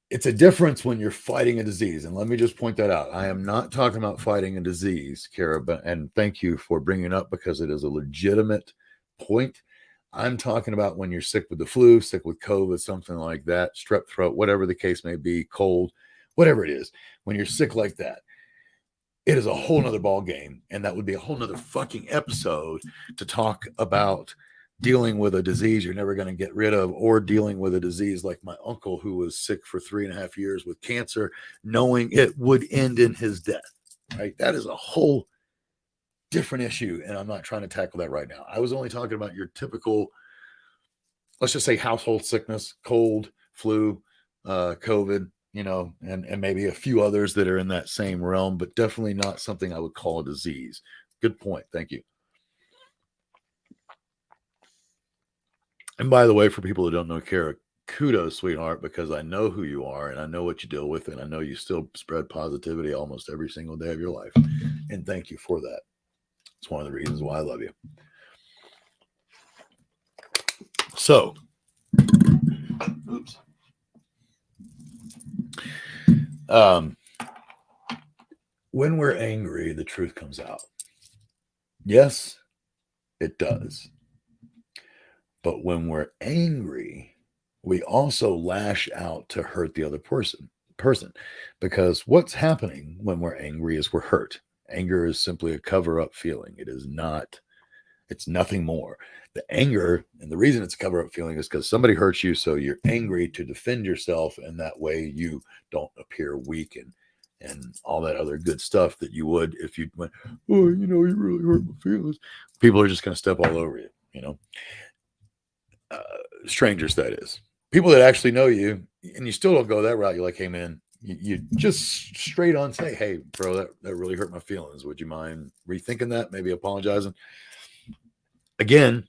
It's a difference when you're fighting a disease. And let me just point that out. I am not talking about fighting a disease, Kara, and thank you for bringing it up because it is a legitimate point. I'm talking about when you're sick with the flu, sick with COVID, something like that, strep throat, whatever the case may be, cold, whatever it is. When you're sick like that, it is a whole nother ball game. And that would be a whole nother fucking episode to talk about dealing with a disease you're never going to get rid of, or dealing with a disease like my uncle who was sick for 3.5 years with cancer, knowing it would end in his death. Right? That is a whole different issue. And I'm not trying to tackle that right now. I was only talking about your typical, let's just say, household sickness, cold, flu, COVID, and maybe a few others that are in that same realm, but definitely not something I would call a disease. Good point. Thank you. And by the way, for people who don't know Kara, kudos, sweetheart, because I know who you are and I know what you deal with, and I know you still spread positivity almost every single day of your life. And thank you for that. It's one of the reasons why I love you. So, oops. When we're angry, the truth comes out. Yes, it does. But when we're angry, we also lash out to hurt the other person, because what's happening when we're angry is we're hurt. Anger is simply a cover up feeling. It's nothing more. The anger, and the reason it's a cover up feeling is because somebody hurts you, so you're angry to defend yourself, and that way you don't appear weak and all that other good stuff that you would if you went, oh, you really hurt my feelings. People are just going to step all over you. Uh, Strangers, that is. People that actually know you, and you still don't go that route. You're like, hey, man, you just straight on say, hey, bro, that really hurt my feelings. Would you mind rethinking that? Maybe apologizing? Again,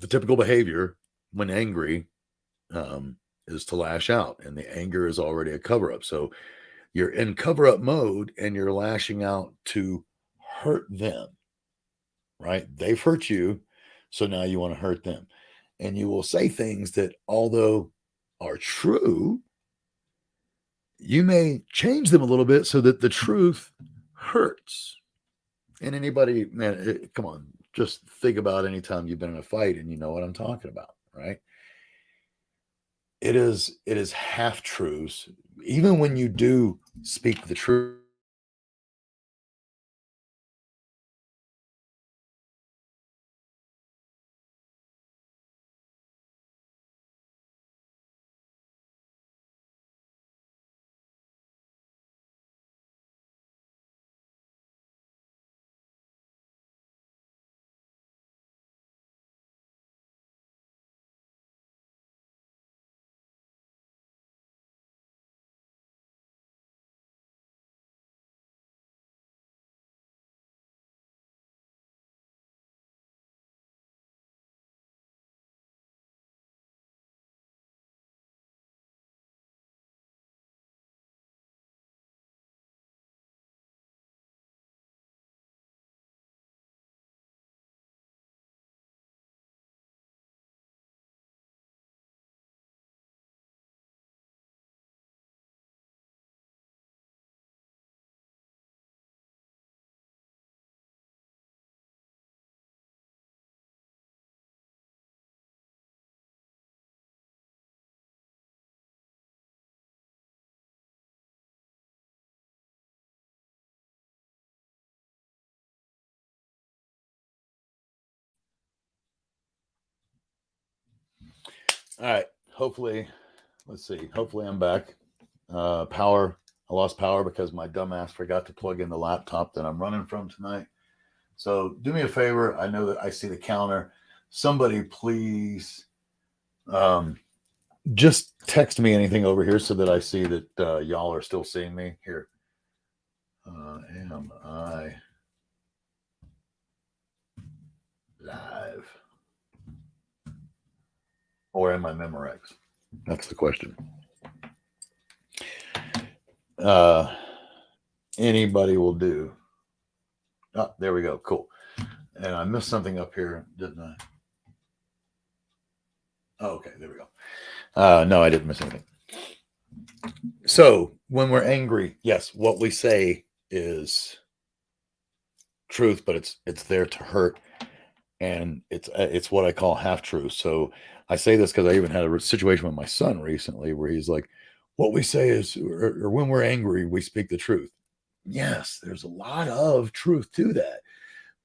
the typical behavior when angry is to lash out, and the anger is already a cover up. So you're in cover up mode and you're lashing out to hurt them, right? They've hurt you. So now you want to hurt them. And you will say things that, although are true, you may change them a little bit so that the truth hurts. And anybody, man, come on, just think about any time you've been in a fight and you know what I'm talking about, right? It is half truths. Even when you do speak the truth, All right. Hopefully, let's see. Hopefully, I'm back. Power. I lost power because my dumbass forgot to plug in the laptop that I'm running from tonight. So do me a favor. I know that I see the counter. Somebody please just text me anything over here so that I see that y'all are still seeing me here. Am I live? Or am I Memorex? That's the question. Anybody will do. Oh, there we go. Cool. And I missed something up here, didn't I? Oh, okay, there we go. No, I didn't miss anything. So when we're angry, yes, what we say is truth, but it's there to hurt, and it's what I call half truth. So I say this because I even had a situation with my son recently where he's like, "What we say is, or when we're angry, we speak the truth." Yes, there's a lot of truth to that,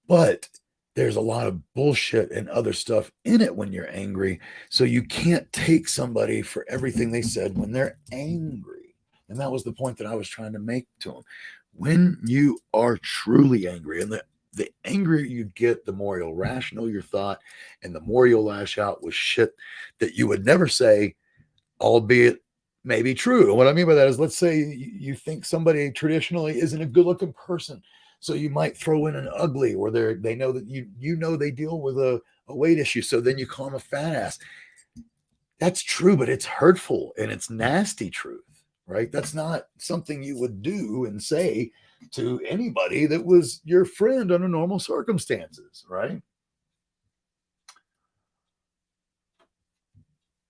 but there's a lot of bullshit and other stuff in it when you're angry. So you can't take somebody for everything they said when they're angry. And that was the point that I was trying to make to him. When you are truly angry, and the angrier you get, the more irrational your thought, and the more you'll lash out with shit that you would never say, albeit maybe true. And what I mean by that is, let's say you think somebody traditionally isn't a good looking person. So you might throw in an ugly, or they know that you know they deal with a weight issue. So then you call them a fat ass. That's true, but it's hurtful and it's nasty truth, right? That's not something you would do and say to anybody that was your friend under normal circumstances, right?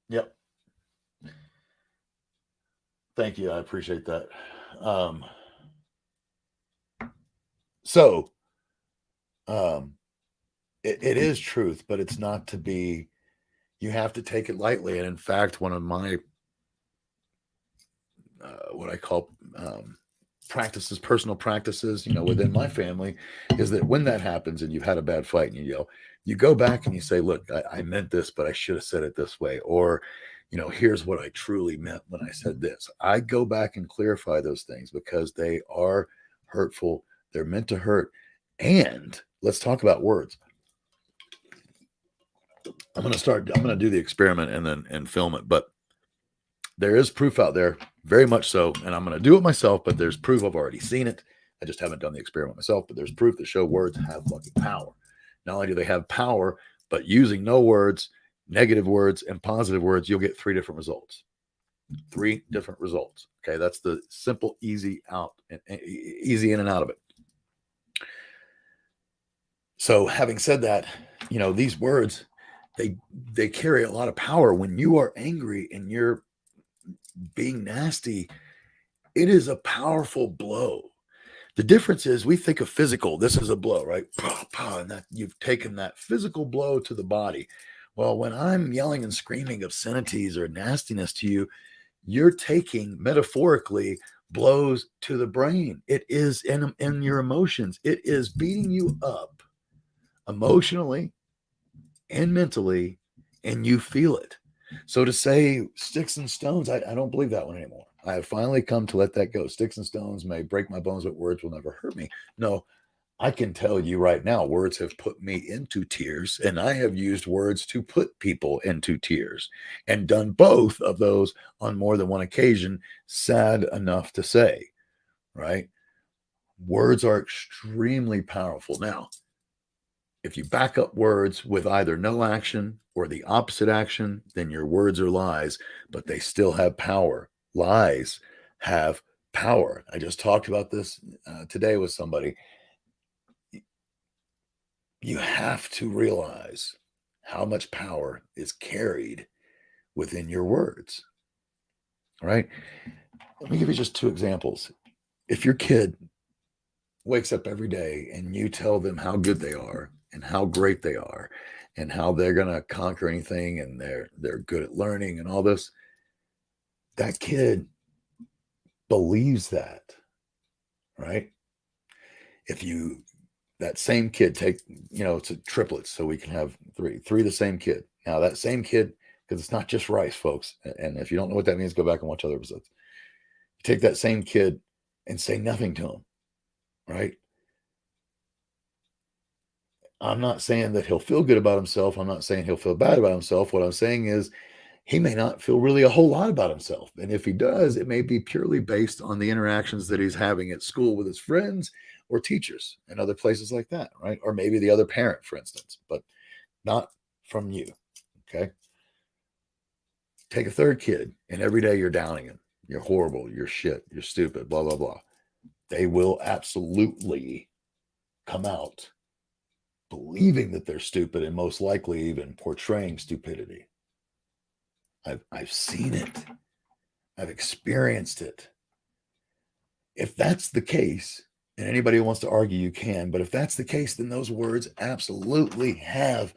Yep. Thank you. I appreciate that. Um, so it is truth, but it's not to be, you have to take it lightly. And in fact, one of my, what I call practices, personal practices, within my family, is that when that happens and you've had a bad fight and you yell, you go back and you say, look, I meant this, but I should have said it this way. Or, here's what I truly meant when I said this. I go back and clarify those things because they are hurtful. They're meant to hurt. And let's talk about words. I'm going to do the experiment and film it, but there is proof out there, very much so, and I'm going to do it myself, but there's proof. I've already seen it. I just haven't done the experiment myself, but there's proof that show words have fucking power. Not only do they have power, but using no words, negative words, and positive words, you'll get 3 different results. 3 different results. Okay, that's the simple, easy easy in and out of it. So having said that, these words, they carry a lot of power. When you are angry and you're being nasty, it is a powerful blow. The difference is we think of physical. This is a blow, right? And that you've taken that physical blow to the body. Well, when I'm yelling and screaming obscenities or nastiness to you, you're taking metaphorically blows to the brain. It is in your emotions. It is beating you up emotionally and mentally, and you feel it. So to say sticks and stones, I don't believe that one anymore. I have finally come to let that go. Sticks and stones may break my bones, but words will never hurt me. No, I can tell you right now, words have put me into tears, and I have used words to put people into tears and done both of those on more than one occasion, sad enough to say, right? Words are extremely powerful. Now, if you back up words with either no action or the opposite action, then your words are lies, but they still have power. Lies have power. I just talked about this today with somebody. You have to realize how much power is carried within your words. All right. Let me give you just 2 examples. If your kid wakes up every day and you tell them how good they are and how great they are and how they're going to conquer anything and they're good at learning and all this, that kid believes that, right? If you, that same kid take, it's a triplets, so we can have three the same kid. Now that same kid because it's not just rice, folks. And if you don't know what that means, go back and watch other episodes. You take that same kid and say nothing to him, right? I'm not saying that he'll feel good about himself. I'm not saying he'll feel bad about himself. What I'm saying is he may not feel really a whole lot about himself. And if he does, it may be purely based on the interactions that he's having at school with his friends or teachers and other places like that, right? Or maybe the other parent, for instance, but not from you. Okay. Take a third kid and every day you're downing him. You're horrible. You're shit. You're stupid, blah, blah, blah. They will absolutely come out believing that they're stupid and most likely even portraying stupidity. I've seen it. I've experienced it. If that's the case, and anybody who wants to argue, you can, but if that's the case, then those words absolutely have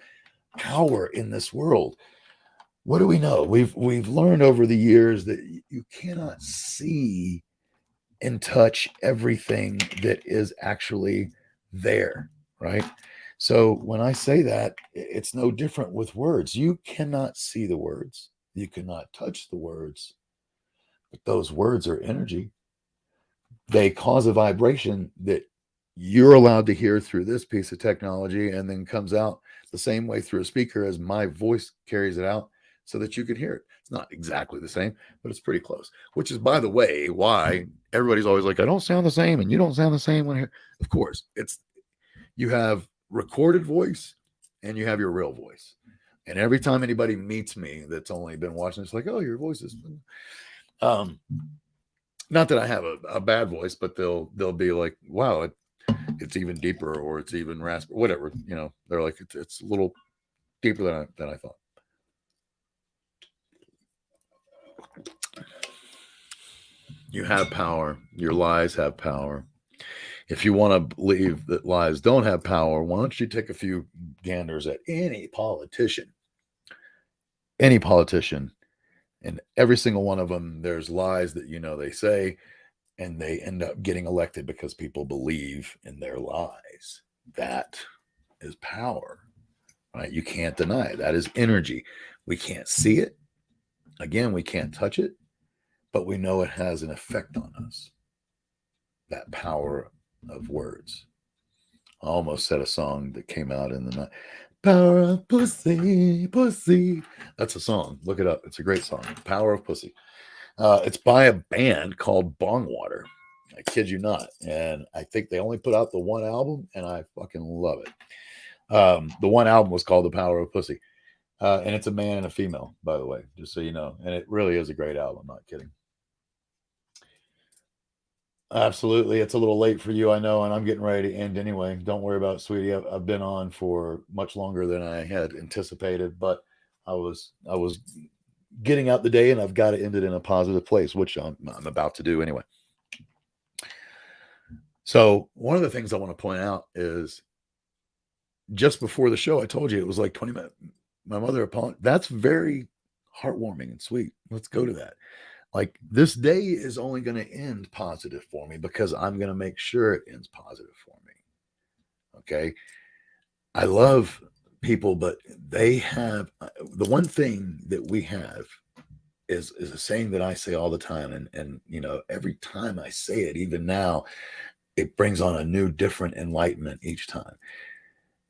power in this world. What do we know? We've learned over the years that you cannot see and touch everything that is actually there, right? So when I say that, it's no different with words. You cannot see the words. You cannot touch the words, but those words are energy. They cause a vibration that you're allowed to hear through this piece of technology and then comes out the same way through a speaker as my voice carries it out so that you can hear it. It's not exactly the same, but it's pretty close, which is, by the way, why everybody's always like, I don't sound the same and you don't sound the same when I hear. Of course, you have recorded voice and you have your real voice. And every time anybody meets me that's only been watching, it's like, oh, your voice is not that I have a bad voice, but they'll be like, wow, it's even deeper or it's even raspy, whatever, they're like, it's a little deeper than I thought. You have power. Your lies have power. If you want to believe that lies don't have power, why don't you take a few ganders at any politician, and every single one of them, there's lies that they say, and they end up getting elected because people believe in their lies. That is power, right? You can't deny it. That is energy. We can't see it. Again, we can't touch it, but we know it has an effect on us. That power of words. I almost said a song that came out in the night. Power of pussy, pussy. That's a song. Look it up. It's a great song. Power of Pussy. It's by a band called Bongwater. I kid you not. And I think they only put out the one album, and I fucking love it. The one album was called The Power of Pussy. And it's a man and a female, by the way, just so you know. And it really is a great album. I'm not kidding. Absolutely. It's a little late for you, I know, and I'm getting ready to end anyway. Don't worry about it, sweetie. I've been on for much longer than I had anticipated, but I was getting out the day, and I've got to end it in a positive place, which I'm about to do anyway. So one of the things I want to point out is just before the show, I told you it was like 20 minutes. My mother apologized. That's very heartwarming and sweet. Let's go to that. Like, this day is only going to end positive for me because I'm going to make sure it ends positive for me. Okay. I love people, but they have the one thing that we have is a saying that I say all the time. And every time I say it, even now, it brings on a new, different enlightenment each time.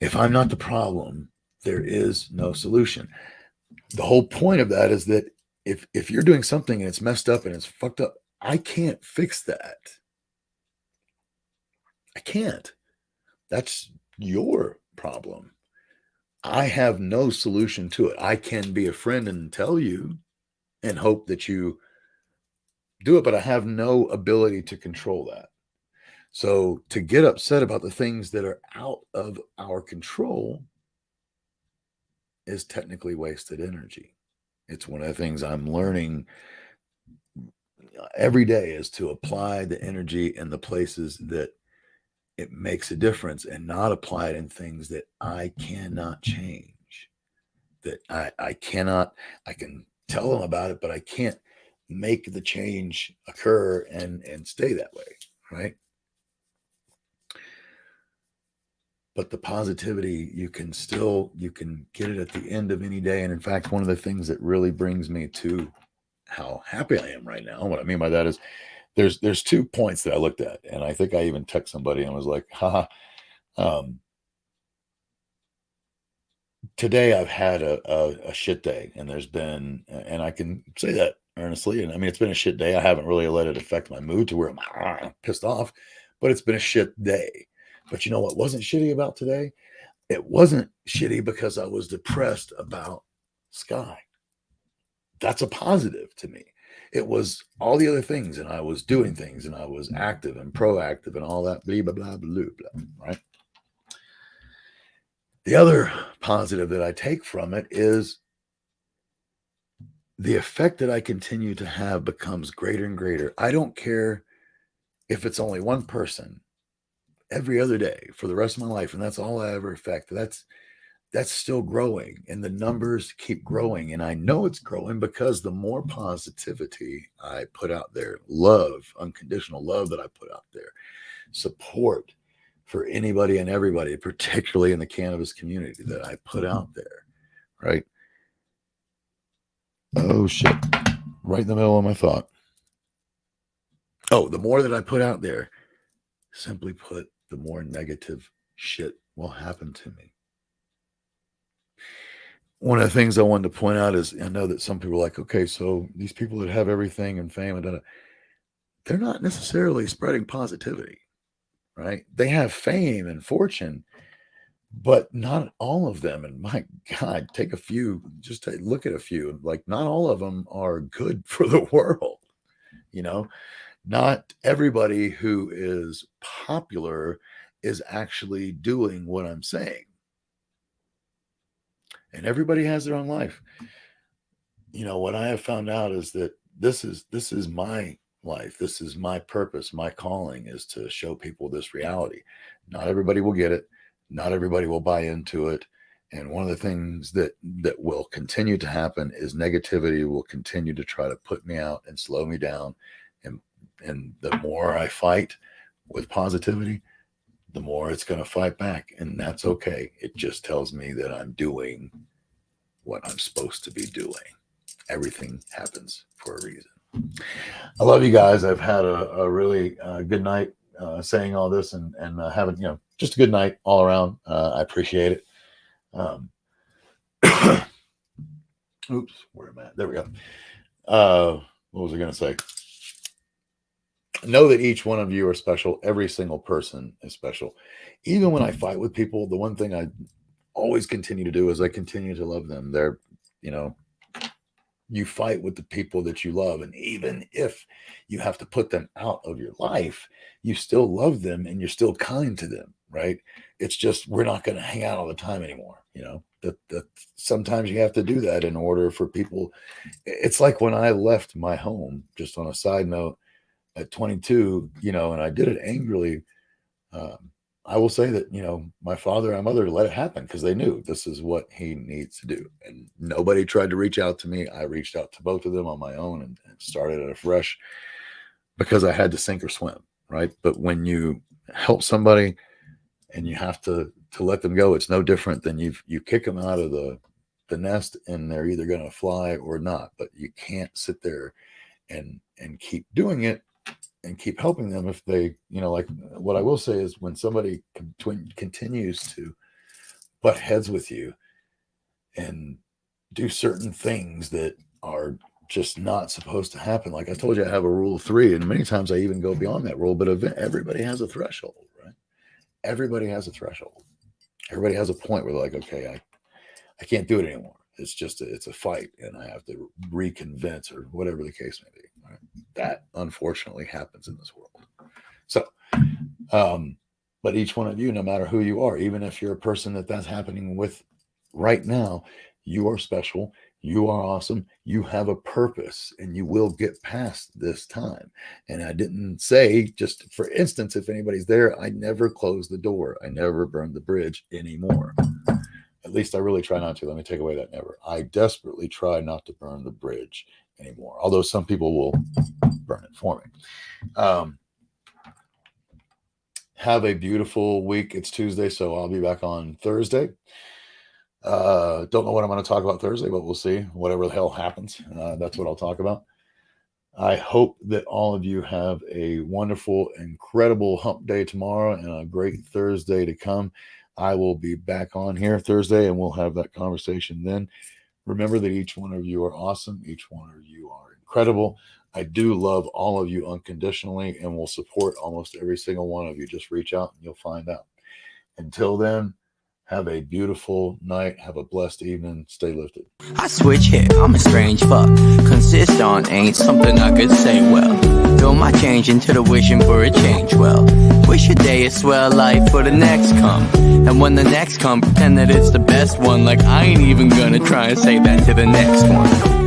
If I'm not the problem, there is no solution. The whole point of that is that if you're doing something and it's messed up and it's fucked up, I can't fix that. I can't. That's your problem. I have no solution to it. I can be a friend and tell you and hope that you do it, but I have no ability to control that. So to get upset about the things that are out of our control is technically wasted energy. It's one of the things I'm learning every day is to apply the energy in the places that it makes a difference and not apply it in things that I cannot change. That I cannot, I can tell them about it, but I can't make the change occur and stay that way, right? but the positivity, you can get it at the end of any day. And in fact, one of the things that really brings me to how happy I am right now, what I mean by that is there's 2 points that I looked at, and I think I even text somebody and was like, haha, today I've had a shit day, and there's been, and I can say that earnestly, and I mean, it's been a shit day. I haven't really let it affect my mood to where I'm pissed off, but it's been a shit day. But you know what wasn't shitty about today? It wasn't shitty because I was depressed about Sky. That's a positive to me. It was all the other things, and I was doing things, and I was active and proactive and all that, blah, blah, blah, blah, blah, right? The other positive that I take from it is the effect that I continue to have becomes greater and greater. I don't care if it's only one person every other day for the rest of my life, and that's all I ever affect. That's still growing, and the numbers keep growing, and I know it's growing because the more positivity I put out there, love, unconditional love that I put out there, support for anybody and everybody, particularly in the cannabis community, that I put out there, right? Oh shit, right in the middle of my thought. Oh, the more that I put out there, simply put, the more negative shit will happen to me. One of the things I wanted to point out is, I know that some people are like, okay, so these people that have everything and fame and they're not necessarily spreading positivity, right? They have fame and fortune, but not all of them. And my God, take a few, just look at a few. Like, not all of them are good for the world. You know, not everybody who is popular is actually doing what I'm saying. And everybody has their own life. You know, what I have found out is that this is my life. This is my purpose. My calling is to show people this reality. Not everybody will get it. Not everybody will buy into it. And one of the things that will continue to happen is negativity will continue to try to put me out and slow me down. And the more I fight with positivity, the more it's going to fight back. And that's okay. It just tells me that I'm doing what I'm supposed to be doing. Everything happens for a reason. I love you guys. I've had a really good night saying all this and having, just a good night all around. I appreciate it. Oops, where am I? There we go. What was I going to say? Know that each one of you are special. Every single person is special. Even when I fight with people, the one thing I always continue to do is I continue to love them. They're, you fight with the people that you love. And even if you have to put them out of your life, you still love them and you're still kind to them, right? It's just, we're not going to hang out all the time anymore. That sometimes you have to do that in order for people. It's like when I left my home, just on a side note, at 22, and I did it angrily. I will say that, my father and mother let it happen because they knew this is what he needs to do. And nobody tried to reach out to me. I reached out to both of them on my own and started it afresh because I had to sink or swim, right? But when you help somebody and you have to let them go, it's no different than you kick them out of the nest and they're either going to fly or not. But you can't sit there and keep doing it and keep helping them if they, like what I will say is when somebody continues to butt heads with you and do certain things that are just not supposed to happen. Like I told you, I have a rule of 3, and many times I even go beyond that rule, but everybody has a threshold, right? Everybody has a threshold. Everybody has a point where they're like, okay, I can't do it anymore. It's just, it's a fight and I have to reconvince or whatever the case may be. Right? That unfortunately happens in this world. So, but each one of you, no matter who you are, even if you're a person that's happening with right now, you are special. You are awesome. You have a purpose and you will get past this time. And I didn't say, just for instance, if anybody's there, I never close the door. I never burn the bridge anymore. At least I really try not to. Let me take away that never. I desperately try not to burn the bridge anymore. Although some people will burn it for me. Have a beautiful week. It's Tuesday, so I'll be back on Thursday. Don't know what I'm going to talk about Thursday, but we'll see. Whatever the hell happens, that's what I'll talk about. I hope that all of you have a wonderful, incredible hump day tomorrow and a great Thursday to come. I will be back on here Thursday and we'll have that conversation then. Remember that each one of you are awesome. Each one of you are incredible. I do love all of you unconditionally and will support almost every single one of you. Just reach out and you'll find out. Until then, have a beautiful night. Have a blessed evening. Stay lifted. I switch here, I'm a strange fuck. Consist on ain't something I could say well. Throw my change into the wishing for a change well. Wish a day a swell life for the next come. And when the next come, pretend that it's the best one. Like I ain't even gonna try and say that to the next one.